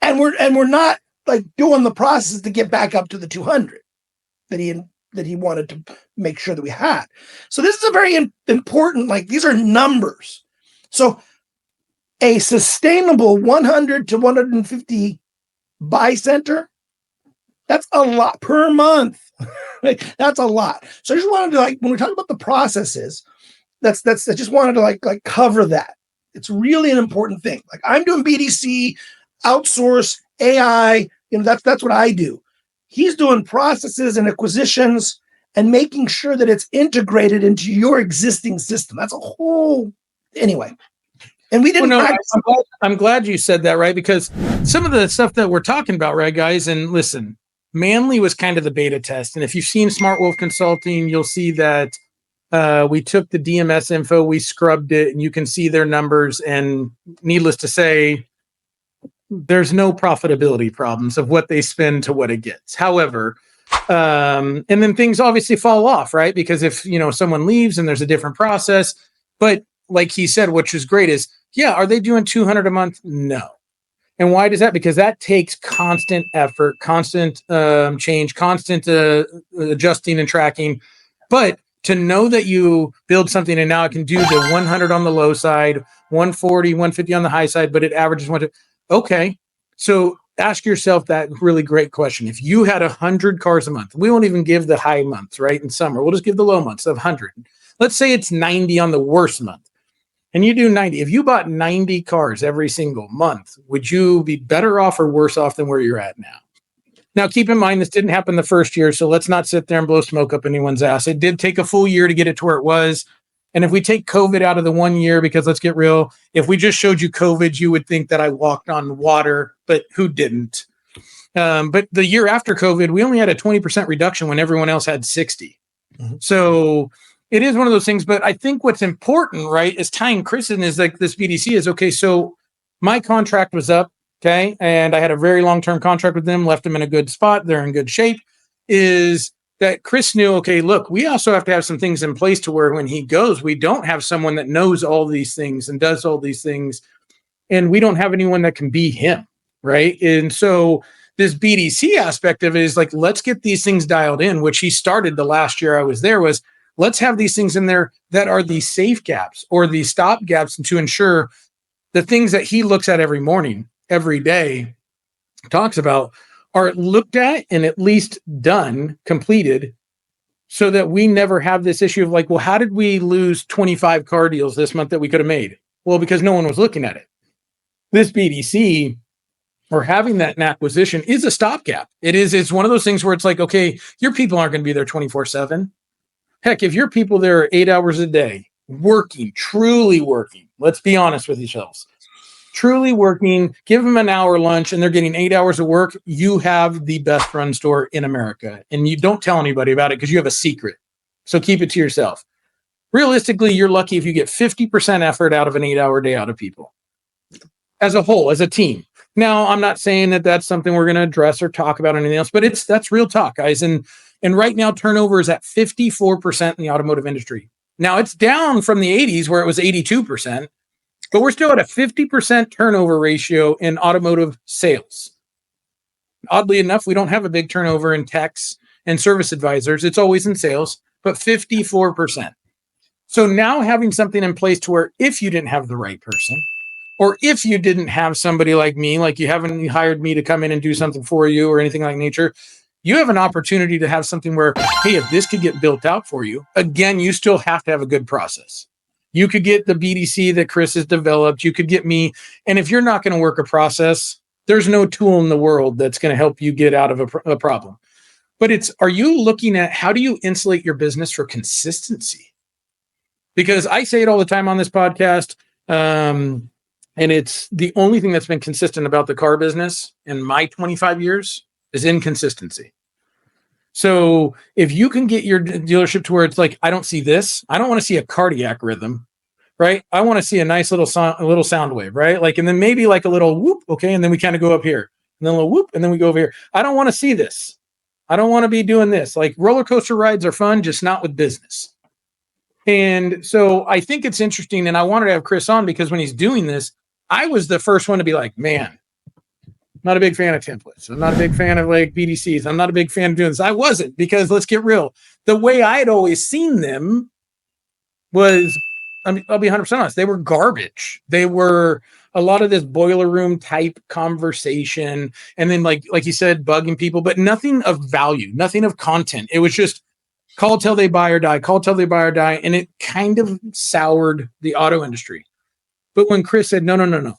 And we're not like doing the process to get back up to the 200 that he wanted to make sure that we had. So this is a very important, these are numbers. So a sustainable 100 to 150 buy center, that's a lot per month. That's a lot. So I just wanted to when we talk about the processes, I just wanted to cover that. It's really an important thing. I'm doing BDC, outsource, AI, that's what I do. He's doing processes and acquisitions and making sure that it's integrated into your existing system. That's a whole anyway. And we didn't.
I'm glad you said that, right? Because some of the stuff that we're talking about, right, guys? And listen, Manly was kind of the beta test. And if you've seen SmartWolf Consulting, you'll see that we took the DMS info, we scrubbed it, and you can see their numbers. And needless to say, there's no profitability problems of what they spend to what it gets. However, and then things obviously fall off, right? Because if someone leaves and there's a different process, but like he said, which is great, is are they doing 200 a month? No. And why does that? Because that takes constant effort, constant change, constant adjusting and tracking. But to know that you build something and now it can do the 100 on the low side, 140, 150 on the high side, but it averages 120. Okay. So ask yourself that really great question. If you had 100 cars a month, we won't even give the high months, right? In summer, we'll just give the low months of 100. Let's say it's 90 on the worst month. And you do 90. If you bought 90 cars every single month, would you be better off or worse off than where you're at now? Now, keep in mind, this didn't happen the first year, so let's not sit there and blow smoke up anyone's ass. It did take a full year to get it to where it was. And if we take COVID out of the 1 year, because let's get real, if we just showed you COVID, you would think that I walked on water, but who didn't? But the year after COVID, we only had a 20% reduction when everyone else had 60. Mm-hmm. So it is one of those things, but I think what's important, right, is tying Chris in is this BDC is, okay, so my contract was up, okay, and I had a very long-term contract with them, left them in a good spot, they're in good shape, is that Chris knew, okay, look, we also have to have some things in place to where when he goes, we don't have someone that knows all these things and does all these things, and we don't have anyone that can be him, right? And so this BDC aspect of it is let's get these things dialed in, which he started the last year I was there, was let's have these things in there that are the safe gaps or the stop gaps to ensure the things that he looks at every morning, every day, talks about are looked at and at least done, completed, so that we never have this issue of well, how did we lose 25 car deals this month that we could have made? Well, because no one was looking at it. This BDC or having that in acquisition is a stopgap. It's one of those things where it's like, okay, your people aren't going to be there 24/7. Heck, if your people there are 8 hours a day, working, truly working, let's be honest with yourselves, truly working, give them an hour lunch and they're getting 8 hours of work, you have the best run store in America. And you don't tell anybody about it because you have a secret. So keep it to yourself. Realistically, you're lucky if you get 50% effort out of an 8-hour day out of people as a whole, as a team. Now, I'm not saying that that's something we're going to address or talk about or anything else, but that's real talk, guys. And right now, turnover is at 54% in the automotive industry. Now, it's down from the 80s where it was 82%, but we're still at a 50% turnover ratio in automotive sales. Oddly enough, we don't have a big turnover in techs and service advisors. It's always in sales, but 54%. So now having something in place to where if you didn't have the right person, or if you didn't have somebody like me, like you haven't hired me to come in and do something for you or anything like nature, you have an opportunity to have something where, hey, if this could get built out for you, again, you still have to have a good process. You could get the BDC that Chris has developed. You could get me. And if you're not going to work a process, there's no tool in the world that's going to help you get out of a problem. But are you looking at how do you insulate your business for consistency? Because I say it all the time on this podcast, and it's the only thing that's been consistent about the car business in my 25 years is inconsistency. So if you can get your dealership to where it's like, I don't see this. I don't want to see a cardiac rhythm, right? I want to see a nice little sound wave, right? Like, and then maybe like a little whoop, okay? And then we kind of go up here, and then a little whoop, and then we go over here. I don't want to see this. I don't want to be doing this. Like roller coaster rides are fun, just not with business. And so I think it's interesting, and I wanted to have Chris on because when he's doing this, I was the first one to be like, man, I'm not a big fan of templates. I'm not a big fan of like BDCs. I'm not a big fan of doing this. I wasn't, because let's get real. The way I'd always seen them was, I mean, I'll be 100% honest, they were garbage. They were a lot of this boiler room type conversation. And then like you said, bugging people, but nothing of value, nothing of content. It was just call till they buy or die, call till they buy or die. And it kind of soured the auto industry. But when Chris said, no,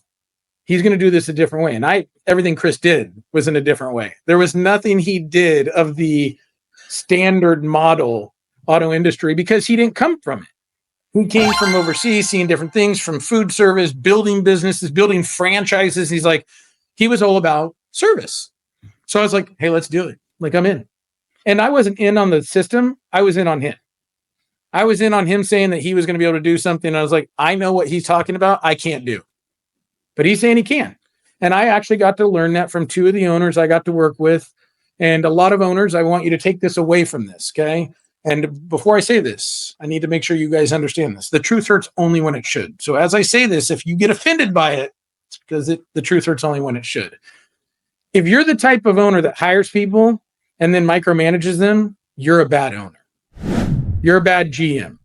he's going to do this a different way. And everything Chris did was in a different way. There was nothing he did of the standard model auto industry because he didn't come from it. He came from overseas, seeing different things, from food service, building businesses, building franchises. He was all about service. So I was like, hey, let's do it. Like, I'm in. And I wasn't in on the system. I was in on him. I was in on him saying that he was going to be able to do something. And I was like, I know what he's talking about. I can't do. But he's saying he can. And I actually got to learn that from two of the owners I got to work with. And a lot of owners, I want you to take this away from this, okay? And before I say this, I need to make sure you guys understand this. The truth hurts only when it should. So as I say this, if you get offended by it, it's because the truth hurts only when it should. If you're the type of owner that hires people and then micromanages them, you're a bad owner. You're a bad GM.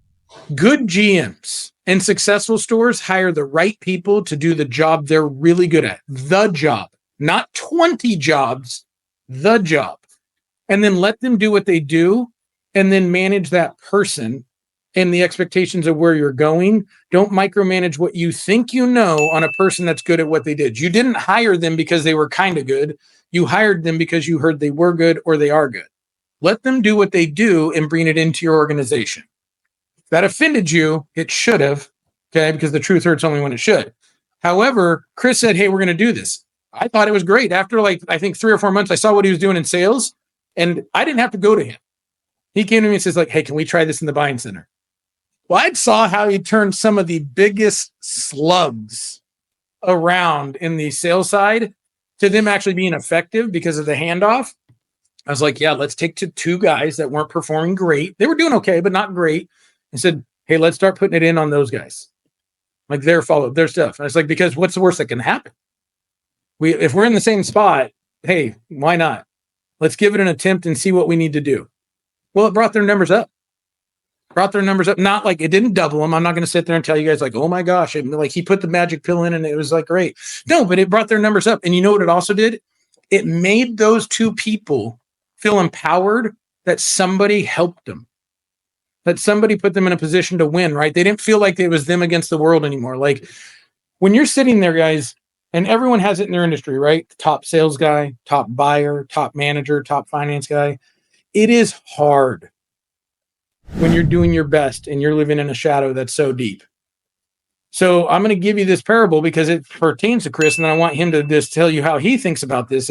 Good GMs and successful stores hire the right people to do the job they're really good at. The job, not 20 jobs, the job. And then let them do what they do and then manage that person and the expectations of where you're going. Don't micromanage what you think you know on a person that's good at what they did. You didn't hire them because they were kind of good. You hired them because you heard they were good or they are good. Let them do what they do and bring it into your organization. If that offended you, it should have, okay? Because the truth hurts only when it should. However, Chris said, hey, we're going to do this. I thought it was great. After I think 3 or 4 months, I saw what he was doing in sales and I didn't have to go to him. He came to me and says hey, can we try this in the buying center? Well, I saw how he turned some of the biggest slugs around in the sales side to them actually being effective because of the handoff. I was like, yeah, let's take to 2 guys that weren't performing great. They were doing okay, but not great. And said, hey, let's start putting it in on those guys. Like their stuff. And I was like, because what's the worst that can happen? If we're in the same spot, hey, why not? Let's give it an attempt and see what we need to do. Well, it brought their numbers up. Not like it didn't double them. I'm not going to sit there and tell you guys like, oh my gosh, like he put the magic pill in and it was like great. No, but it brought their numbers up. And you know what it also did? It made those 2 people feel empowered that somebody helped them, that somebody put them in a position to win, right? They didn't feel like it was them against the world anymore. Like when you're sitting there, guys, And everyone has it in their industry, right? Top sales guy, top buyer, top manager, top finance guy. It is hard when you're doing your best and you're living in a shadow that's so deep. So I'm going to give you this parable because it pertains to Chris, and I want him to just tell you how he thinks about this.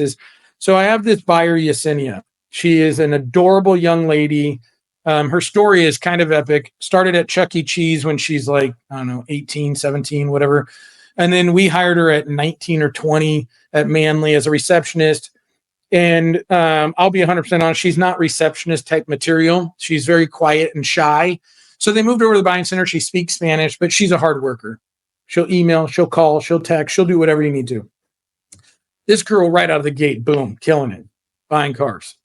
So I have this buyer, Yesenia. She is an adorable young lady. Her story is kind of epic. Started at Chuck E. Cheese when she's like, I don't know, 18, 17, whatever. And then we hired her at 19 or 20 at Manly as a receptionist. And I'll be 100% honest, she's not receptionist type material. She's very quiet and shy. So they moved over to the buying center. She speaks Spanish, but she's a hard worker. She'll email, she'll call, she'll text, she'll do whatever you need to. This girl right out of the gate, boom, killing it, buying cars.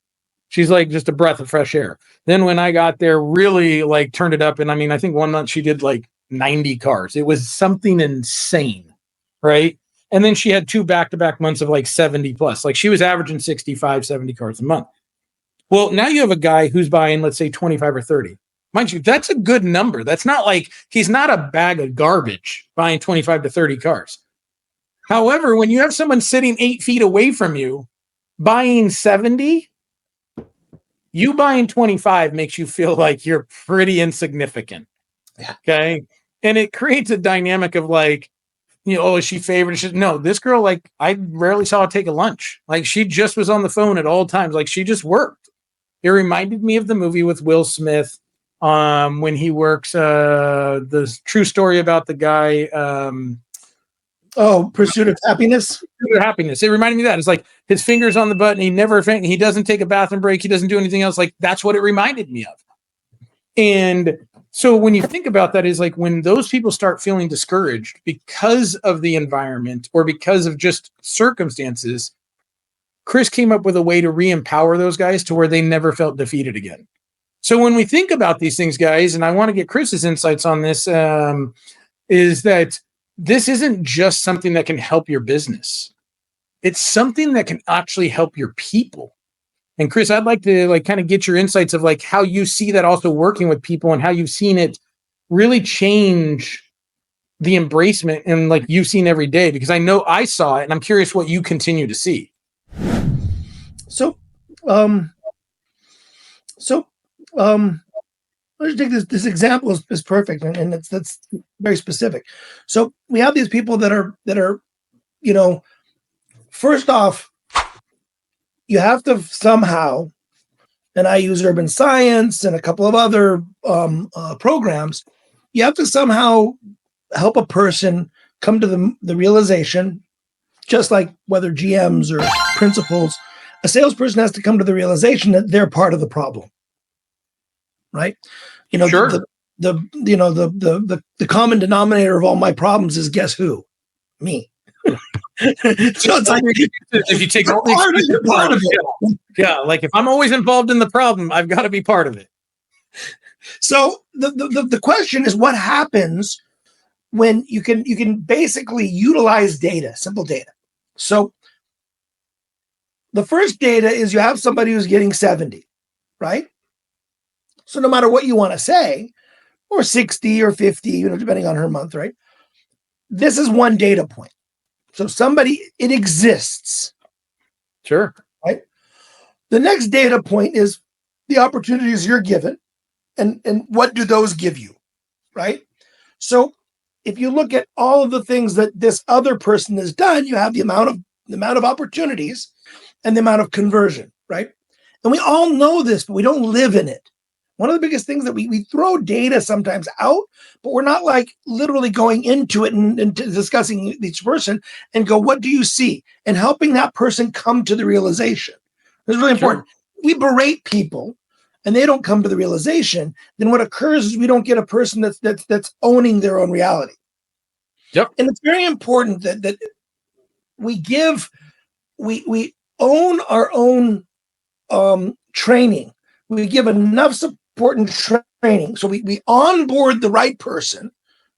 She's like just a breath of fresh air. Then when I got there, really like turned it up. And I mean, I think one month she did like 90 cars. It was something insane, right? And then she had 2 back-to-back months of like 70 plus. Like she was averaging 65, 70 cars a month. Well, now you have a guy who's buying, let's say 25 or 30. Mind you, that's a good number. That's not like he's not a bag of garbage buying 25 to 30 cars. However, when you have someone sitting 8 feet away from you buying 70, you buying 25 makes you feel like you're pretty insignificant.
Yeah.
Okay. And it creates a dynamic of like, you know, oh, is she favored? No, this girl, like, I rarely saw her take a lunch. Like, she just was on the phone at all times. Like, she just worked. It reminded me of the movie with Will Smith when he works, the true story about the guy.
Pursuit of Happiness.
Pursuit of Happiness. It reminded me of that. It's like his fingers on the button. He doesn't take a bathroom break. He doesn't do anything else. Like, that's what it reminded me of. And so when you think about that, is like when those people start feeling discouraged because of the environment or because of just circumstances, Chris came up with a way to re-empower those guys to where they never felt defeated again. So when we think about these things, guys, and I want to get Chris's insights on this, is that this isn't just something that can help your business. It's something that can actually help your people. And Chris, I'd like to like kind of get your insights of like how you see that also working with people and how you've seen it really change the embracement and like you've seen every day, because I know I saw it and I'm curious what you continue to see.
So, let's take this example is perfect, and that's very specific. So we have these people that are, you know, first off, you have to somehow, and I use Urban Science and a couple of other programs, you have to somehow help a person come to the realization, just like whether GMs or principals, a salesperson has to come to the realization that they're part of the problem. Right? You know,
sure.
the common denominator of all my problems is guess who? Me. So it's like
if you take all the part of it. Yeah, like if I'm always involved in the problem, I've got to be part of it.
So the question is, what happens when you can basically utilize data, simple data. So the first data is you have somebody who's getting 70, right? So no matter what you want to say, or 60 or 50, you know, depending on her month, right? This is one data point. So it exists.
Sure.
Right? The next data point is the opportunities you're given and what do those give you, right? So if you look at all of the things that this other person has done, you have the amount of opportunities and the amount of conversion, right? And we all know this, but we don't live in it. One of the biggest things that we throw data sometimes out, but we're not like literally going into it and discussing each person and go, what do you see? And helping that person come to the realization. It's really important. We berate people and they don't come to the realization. Then what occurs is we don't get a person that's owning their own reality.
Yep.
And it's very important that we own our own training. We give enough support and training. So we onboard the right person,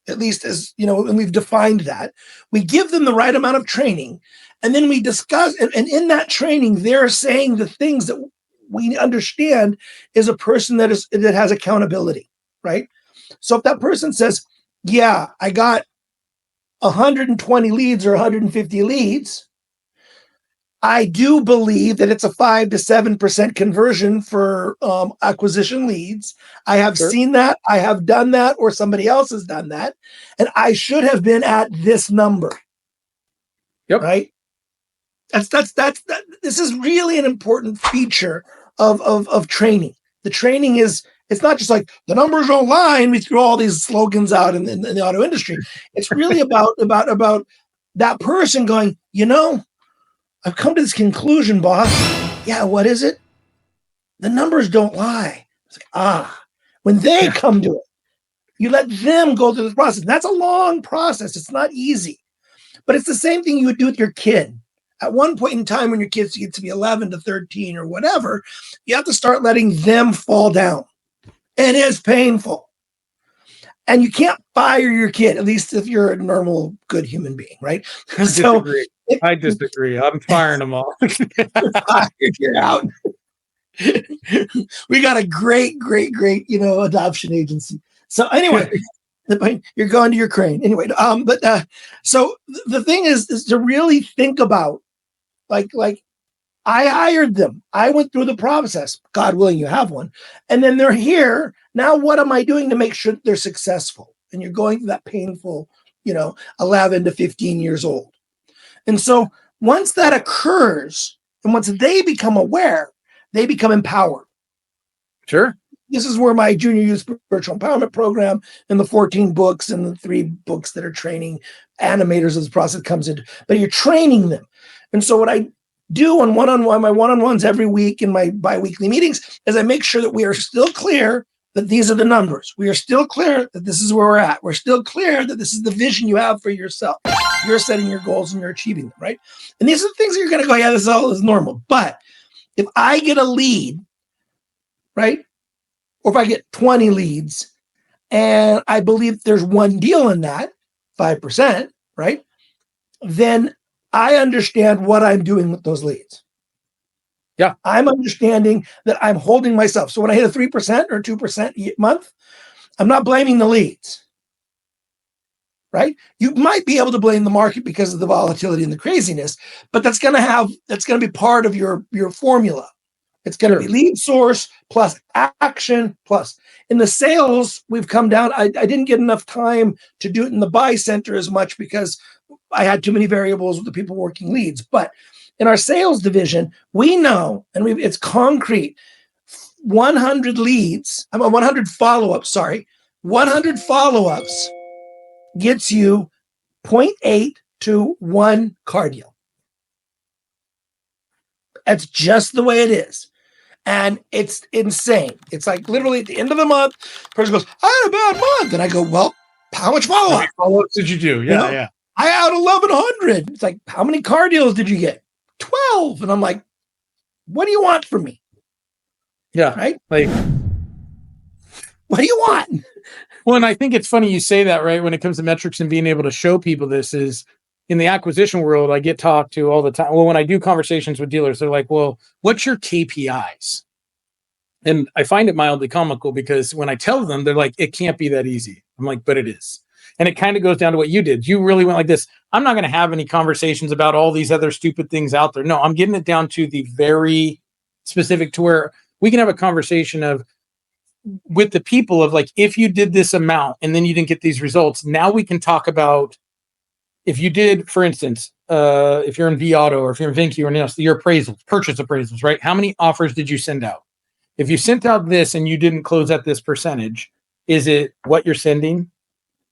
at least as, you know, and we've defined that. We give them the right amount of training, and then we discuss, and in that training, they're saying the things that we understand is a person that has accountability, right? So if that person says, yeah, I got 120 leads or 150 leads, I do believe that it's a 5 to 7% conversion for acquisition leads. I have seen that. I have done that, or somebody else has done that. And I should have been at this number.
Yep.
Right. This is really an important feature of training. The training it's not just like the numbers don't lie and we throw all these slogans out in the auto industry. It's really about that person going, I've come to this conclusion, boss. Yeah, what is it? The numbers don't lie. It's like, when they come to it, you let them go through the process. And that's a long process. It's not easy. But it's the same thing you would do with your kid. At one point in time when your kids get to be 11 to 13 or whatever, you have to start letting them fall down. And it's painful. And you can't fire your kid, at least if you're a normal, good human being, right?
I disagree. I'm firing them all.
You're out. We got a great, adoption agency. So anyway, you're going to your crane. Anyway, so the thing is to really think about, like I hired them. I went through the process. God willing, you have one. And then they're here. Now, what am I doing to make sure that they're successful? And you're going through that painful, 11 to 15 years old. And so once that occurs, and once they become aware, they become empowered.
Sure.
This is where my junior youth spiritual empowerment program and the 14 books and the 3 books that are training animators of this process comes into. But you're training them. And so what I do on my one-on-ones every week in my bi-weekly meetings is I make sure that we are still clear that these are the numbers. We are still clear that this is where we're at. We're still clear that this is the vision you have for yourself. You're setting your goals and you're achieving them, right? And these are the things that you're going to go, yeah, this is normal. But if I get a lead, right? Or if I get 20 leads and I believe there's one deal in that, 5%, right? Then I understand what I'm doing with those leads.
Yeah.
I'm understanding that I'm holding myself. So when I hit a 3% or 2% month, I'm not blaming the leads, right? You might be able to blame the market because of the volatility and the craziness, but that's going to be part of your formula. It's going to be lead source plus action plus. In the sales, we've come down. I didn't get enough time to do it in the buy center as much because I had too many variables with the people working leads. But in our sales division, we know, and it's concrete, 100 leads, 100 follow-ups, 100 follow-ups gets you 0.8 to 1 car deal. That's just the way it is. And it's insane. It's like literally at the end of the month, the person goes, I had a bad month. And I go, well, how much follow-up?
How many follow-ups did you do? Yeah, yeah.
I had 1,100. It's like, how many car deals did you get? 12. And I'm like, what do you want from me?
Yeah.
Right?
Like,
what do you want?
Well, and I think it's funny you say that, right? When it comes to metrics and being able to show people this is in the acquisition world, I get talked to all the time. Well, when I do conversations with dealers, they're like, well, what's your KPIs? And I find it mildly comical because when I tell them, they're like, it can't be that easy. I'm like, but it is. And it kind of goes down to what you did. You really went like this. I'm not going to have any conversations about all these other stupid things out there. No, I'm getting it down to the very specific to where we can have a conversation with the people of like, if you did this amount and then you didn't get these results, now we can talk about if you did, for instance, if you're in V-Auto or if you're in Vinky or anything else, your appraisals, purchase appraisals, right? How many offers did you send out? If you sent out this and you didn't close at this percentage, is it what you're sending?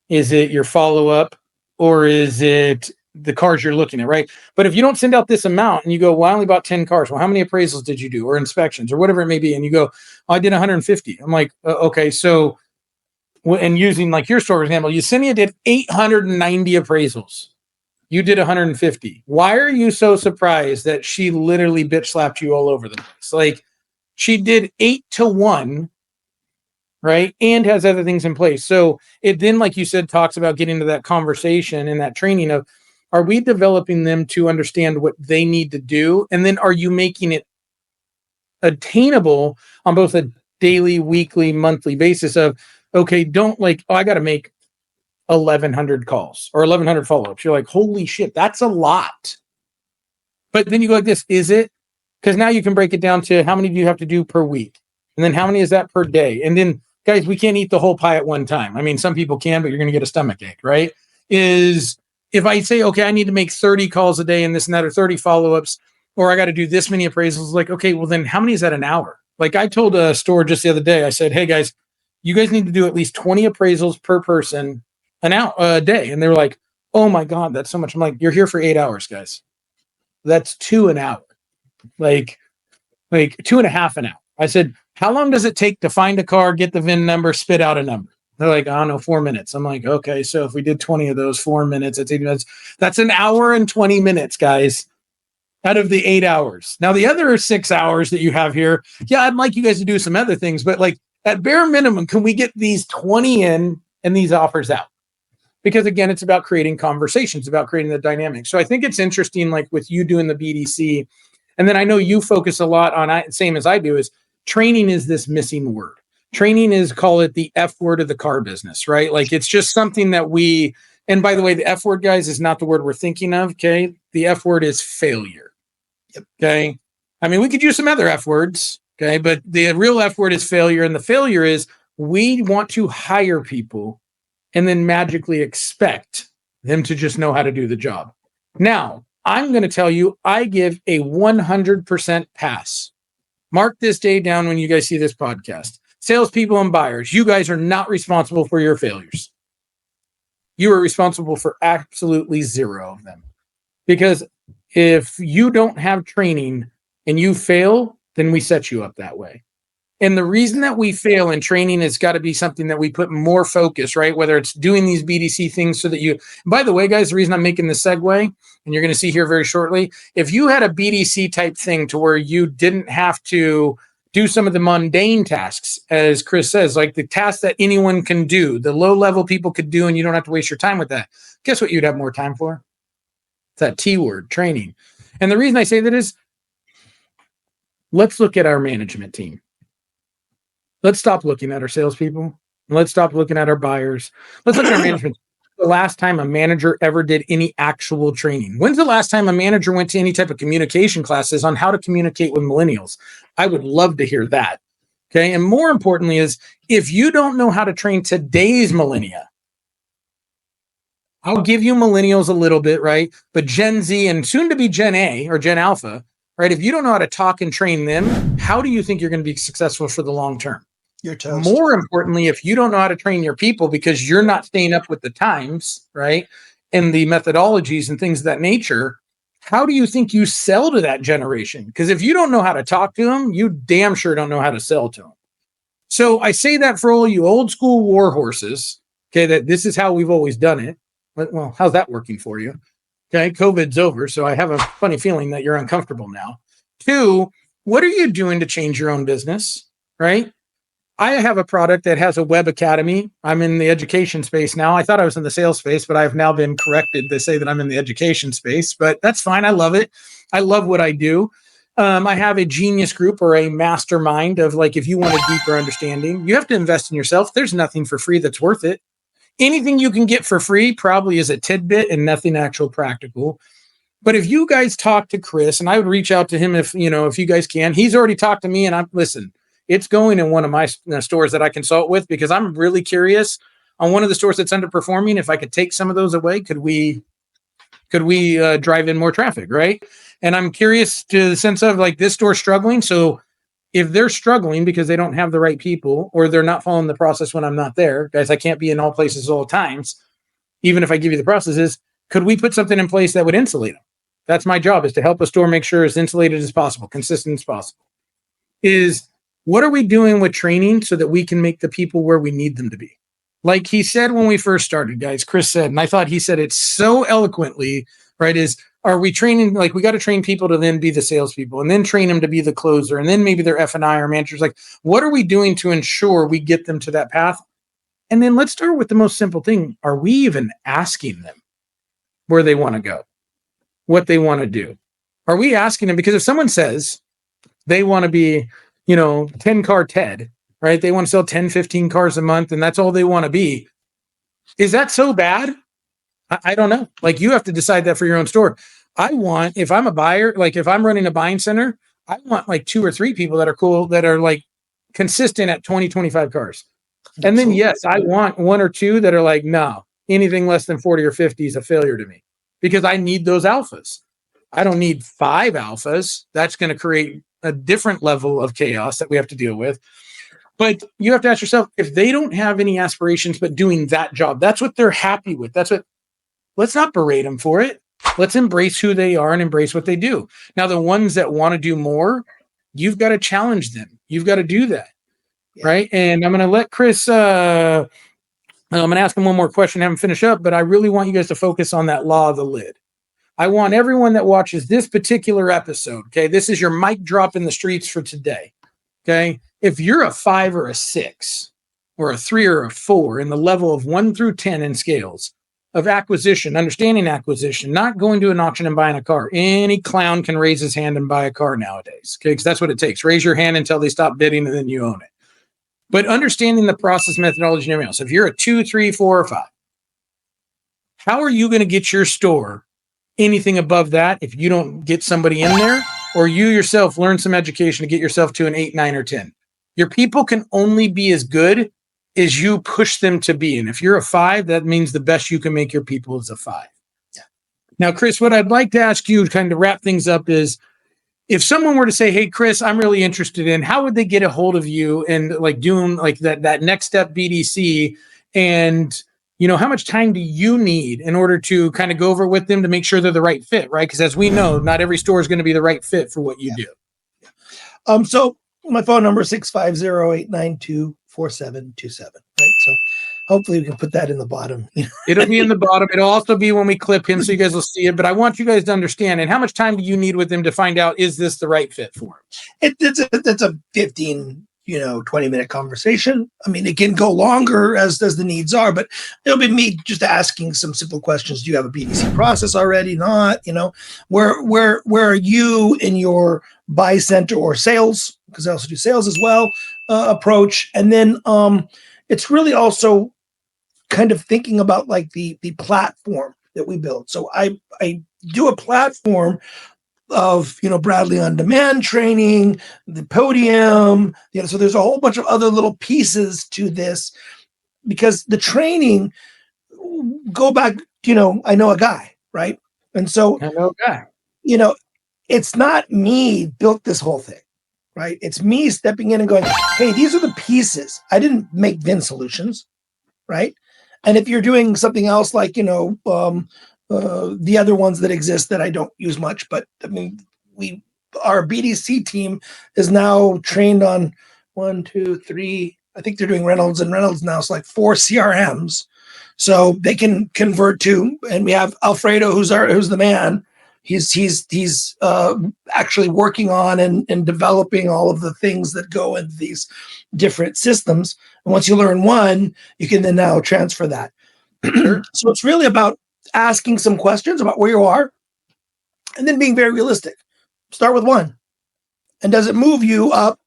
Is it your follow-up? Or is it the cars you're looking at, right? But if you don't send out this amount and you go, well, I only bought 10 cars. Well, how many appraisals did you do or inspections or whatever it may be? And you go, oh, I did 150. I'm like, okay, so, and using like your store example, Yesenia did 890 appraisals. You did 150. Why are you so surprised that she literally bitch slapped you all over the place? Like she did 8 to 1, right? And has other things in place. So it then, like you said, talks about getting to that conversation and that training of, are we developing them to understand what they need to do? And then are you making it attainable on both a daily, weekly, monthly basis of, okay, don't like, oh, I got to make 1,100 calls or 1,100 follow-ups. You're like, holy shit, that's a lot. But then you go like this, is it? Because now you can break it down to how many do you have to do per week? And then how many is that per day? And then, guys, we can't eat the whole pie at one time. I mean, some people can, but you're going to get a stomach ache, right? Is if I say, okay, I need to make 30 calls a day and this and that, or 30 follow-ups, or I got to do this many appraisals, like, okay, well then how many is that an hour? Like I told a store just the other day, I said, hey guys, you guys need to do at least 20 appraisals per person a day. And they were like, oh my God, that's so much. I'm like, you're here for 8 hours, guys. That's 2 an hour. Like 2.5 an hour. I said, how long does it take to find a car, get the VIN number, spit out a number? They're like, I don't know, 4 minutes. I'm like, okay, so if we did 20 of those, 4 minutes, that's 80 minutes. That's an hour and 20 minutes, guys, out of the 8 hours. Now, the other 6 hours that you have here, yeah, I'd like you guys to do some other things, but like at bare minimum, can we get these 20 in and these offers out? Because again, it's about creating conversations, about creating the dynamic. So I think it's interesting, like with you doing the BDC, and then I know you focus a lot on, same as I do, is training is this missing word. Training is, call it the F word of the car business, right? Like it's just something that we, and by the way, the F word, guys, is not the word we're thinking of, okay? The F word is failure, okay? I mean, we could use some other F words, okay? But the real F word is failure, and the failure is we want to hire people and then magically expect them to just know how to do the job. Now, I'm going to tell you, I give a 100% pass. Mark this day down when you guys see this podcast. Salespeople and buyers, you guys are not responsible for your failures. You are responsible for absolutely 0 of them. Because if you don't have training and you fail, then we set you up that way. And the reason that we fail in training has got to be something that we put more focus, right? Whether it's doing these BDC things so that you, by the way, guys, the reason I'm making the segue, and you're going to see here very shortly, if you had a BDC type thing to where you didn't have to do some of the mundane tasks, as Chris says, like the tasks that anyone can do, the low level people could do, and you don't have to waste your time with that. Guess what you'd have more time for? It's that T word, training. And the reason I say that is, let's look at our management team. Let's stop looking at our salespeople. Let's stop looking at our buyers. Let's look at our management. The last time a manager ever did any actual training? When's the last time a manager went to any type of communication classes on how to communicate with millennials? I would love to hear that. Okay. And more importantly is, if you don't know how to train today's millennia, I'll give you millennials a little bit, right? But Gen Z and soon to be Gen A or Gen Alpha, right? If you don't know how to talk and train them, how do you think you're going to be successful for the long term?
You're toast.
More importantly, if you don't know how to train your people because you're not staying up with the times, right? And the methodologies and things of that nature, how do you think you sell to that generation? Because if you don't know how to talk to them, you damn sure don't know how to sell to them. So I say that for all you old school war horses, okay, that this is how we've always done it. Well, how's that working for you? Okay, COVID's over, so I have a funny feeling that you're uncomfortable now. 2, what are you doing to change your own business, right? I have a product that has a web academy. I'm in the education space now. I thought I was in the sales space, but I've now been corrected to say that I'm in the education space, but that's fine. I love it. I love what I do. I have a genius group or a mastermind of, like, if you want a deeper understanding, you have to invest in yourself. There's nothing for free that's worth it. Anything you can get for free probably is a tidbit and nothing actual practical. But if you guys talk to Chris, and I would reach out to him if you guys can, he's already talked to me, and listen, it's going in one of my stores that I consult with, because I'm really curious on one of the stores that's underperforming. If I could take some of those away, could we drive in more traffic, right? And I'm curious to the sense of, like, this store struggling. So if they're struggling because they don't have the right people, or they're not following the process when I'm not there, guys, I can't be in all places all times. Even if I give you the processes, could we put something in place that would insulate them? That's my job, is to help a store make sure it's insulated as possible, consistent as possible. What are we doing with training so that we can make the people where we need them to be? Like he said when we first started, guys, Chris said, and I thought he said it so eloquently, right, are we training, like, we got to train people to then be the salespeople, and then train them to be the closer, and then maybe they're F&I or managers. Like, what are we doing to ensure we get them to that path? And then let's start with the most simple thing. Are we even asking them where they want to go, what they want to do? Are we asking them? Because if someone says they want to be, 10 car Ted, right? They want to sell 10, 15 cars a month, and that's all they want to be. Is that so bad? I don't know. Like, you have to decide that for your own store. If I'm a buyer, like if I'm running a buying center, I want like 2 or 3 people that are cool, that are like consistent at 20, 25 cars. And then, yes, I want 1 or 2 that are like, no, anything less than 40 or 50 is a failure to me, because I need those alphas. I don't need 5 alphas. That's going to create a different level of chaos that we have to deal with. But you have to ask yourself, if they don't have any aspirations but doing that job, that's what they're happy with. Let's not berate them for it. Let's embrace who they are and embrace what they do. Now, the ones that want to do more, you've got to challenge them. You've got to do that. Yeah. Right. And I'm going to let Chris, I'm going to ask him one more question, have him finish up, but I really want you guys to focus on that law of the lid. I want everyone that watches this particular episode, okay, this is your mic drop in the streets for today, okay? If you're a 5 or a 6 or a 3 or a 4 in the level of 1 through 10 in scales of acquisition, understanding acquisition, not going to an auction and buying a car. Any clown can raise his hand and buy a car nowadays, okay? Because that's what it takes. Raise your hand until they stop bidding and then you own it. But understanding the process, methodology, and everything else. If you're a 2, 3, 4, or 5, how are you going to get your store anything above that if you don't get somebody in there, or you yourself learn some education to get yourself to an 8, 9, or 10? Your people can only be as good as you push them to be. And if you're a 5, that means the best you can make your people is a 5. Yeah. Now, Chris, what I'd like to ask you to kind of wrap things up is, if someone were to say, hey, Chris, I'm really interested in, how would they get a hold of you and like doing like that next step BDC? And, you know, how much time do you need in order to kind of go over with them to make sure they're the right fit, right? Because as we know, not every store is going to be the right fit for what you do.
So my phone number is 650-892-4727, right? So hopefully we can put that in the bottom.
It'll be in the bottom. It'll also be when we clip him, so you guys will see it. But I want you guys to understand, and how much time do you need with them to find out, is this the right fit for him?
It's a 15, 20-minute conversation. I mean, it can go longer as the needs are, but it'll be me just asking some simple questions. Do you have a BDC process already? Not, where are you in your buy center or sales? Because I also do sales as well, approach. And then it's really also kind of thinking about like the platform that we build. So I do a platform of, Bradley on demand training, the podium, so there's a whole bunch of other little pieces to this, because the training, go back, I know a guy, right? And so,
I know a guy.
It's not me built this whole thing, right? It's me stepping in and going, hey, these are the pieces. I didn't make VIN solutions, right? And if you're doing something else like, the other ones that exist that I don't use much, but I mean, our BDC team is now trained on 1, 2, 3. I think they're doing Reynolds, and Reynolds now is like 4 CRMs, so they can convert to. And we have Alfredo, who's the man. He's actually working on and developing all of the things that go into these different systems. And once you learn one, you can then now transfer that. So it's really about asking some questions about where you are, and then being very realistic. Start with 1. And does it move you up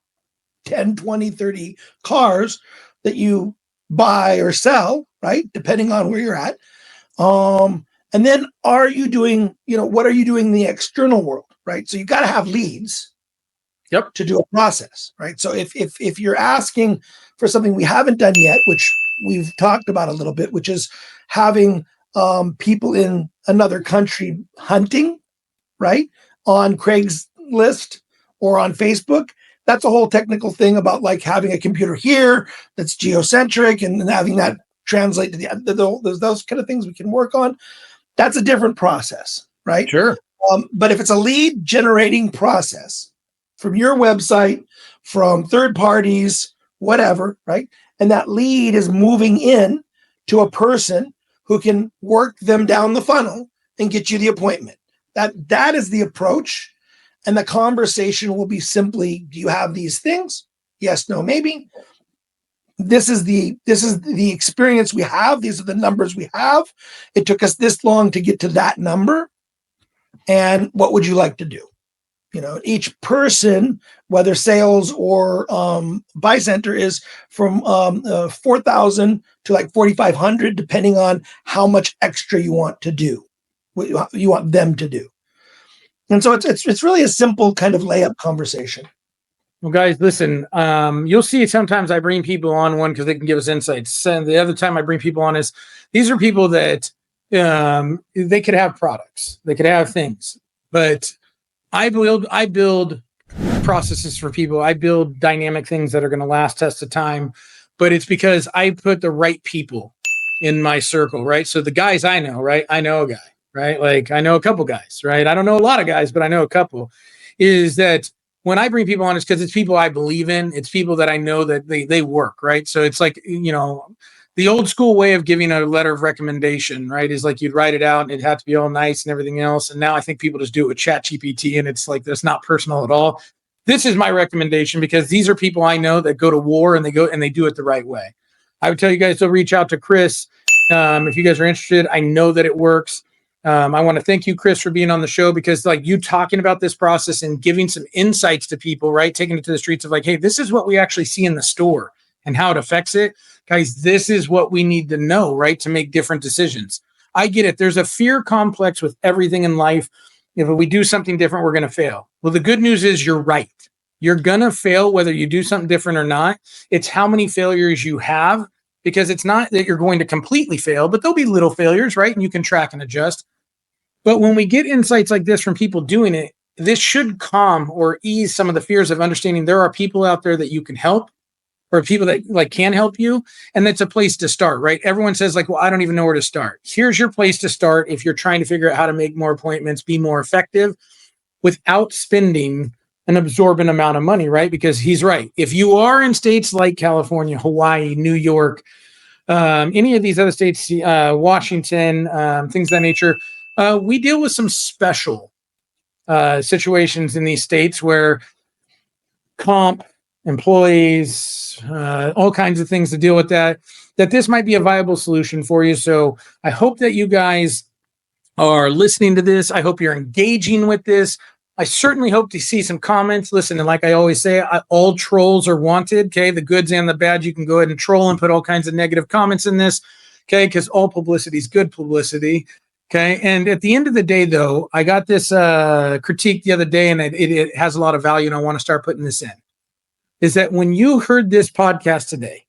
10, 20, 30 cars that you buy or sell, right? Depending on where you're at. And then are you doing, what are you doing in the external world, right? So you got to have leads to do a process, right? So if you're asking for something we haven't done yet, which we've talked about a little bit, which is having people in another country hunting, right, on Craigslist or on Facebook. That's a whole technical thing about like having a computer here that's geocentric and then having that translate to those kind of things we can work on. That's a different process, right?
Sure.
But if it's a lead generating process from your website, from third parties, whatever, right? And that lead is moving in to a person who can work them down the funnel and get you the appointment. That is the approach. And the conversation will be simply, do you have these things? Yes, no, maybe. This is the experience we have. These are the numbers we have. It took us this long to get to that number. And what would you like to do? Each person, whether sales or buy center, is from 4,000 to like 4,500, depending on how much extra you want to do, what you want them to do. And so it's really a simple kind of layup conversation.
Well, guys, listen, you'll see sometimes I bring people on one because they can give us insights. And the other time I bring people on is these are people that they could have products, they could have things, but I build processes for people. I build dynamic things that are going to last test of time, but it's because I put the right people in my circle, right? So the guys I know, right? I know a guy, right? Like I know a couple guys, right? I don't know a lot of guys, but I know a couple. Is that when I bring people on, it's because it's people I believe in. It's people that I know that they work, right? So it's like, the old school way of giving a letter of recommendation, right, is like you'd write it out and it had to be all nice and everything else. And now I think people just do it with ChatGPT and it's like, that's not personal at all. This is my recommendation because these are people I know that go to war and they do it the right way. I would tell you guys to reach out to Chris. If you guys are interested, I know that it works. I want to thank you, Chris, for being on the show because like you talking about this process and giving some insights to people, right? Taking it to the streets of like, hey, this is what we actually see in the store and how it affects it. Guys, this is what we need to know, right? To make different decisions. I get it. There's a fear complex with everything in life. If we do something different, we're going to fail. Well, the good news is you're right. You're going to fail whether you do something different or not. It's how many failures you have because it's not that you're going to completely fail, but there'll be little failures, right? And you can track and adjust. But when we get insights like this from people doing it, this should calm or ease some of the fears of understanding there are people out there that you can help or people that like can help you. And that's a place to start, right? Everyone says like, well, I don't even know where to start. Here's your place to start if you're trying to figure out how to make more appointments, be more effective without spending an absorbent amount of money, right? Because he's right. If you are in states like California, Hawaii, New York, any of these other states, Washington, things of that nature, we deal with some special situations in these states where comp, employees, all kinds of things to deal with that this might be a viable solution for you. So I hope that you guys are listening to this. I hope you're engaging with this. I certainly hope to see some comments. Listen, and like I always say, all trolls are wanted. Okay, the goods and the bad. You can go ahead and troll and put all kinds of negative comments in this. Okay, because all publicity is good publicity. Okay, and at the end of the day, though, I got this critique the other day, and it has a lot of value, and I want to start putting this in. Is that when you heard this podcast today,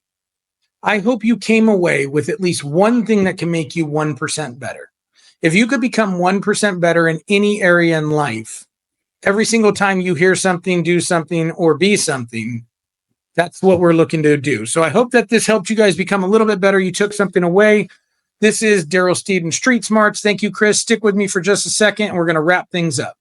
I hope you came away with at least one thing that can make you 1% better. If you could become 1% better in any area in life, every single time you hear something, do something, or be something, that's what we're looking to do. So I hope that this helped you guys become a little bit better. You took something away. This is Darrell Steed and Street Smarts. Thank you, Chris. Stick with me for just a second, and we're going to wrap things up.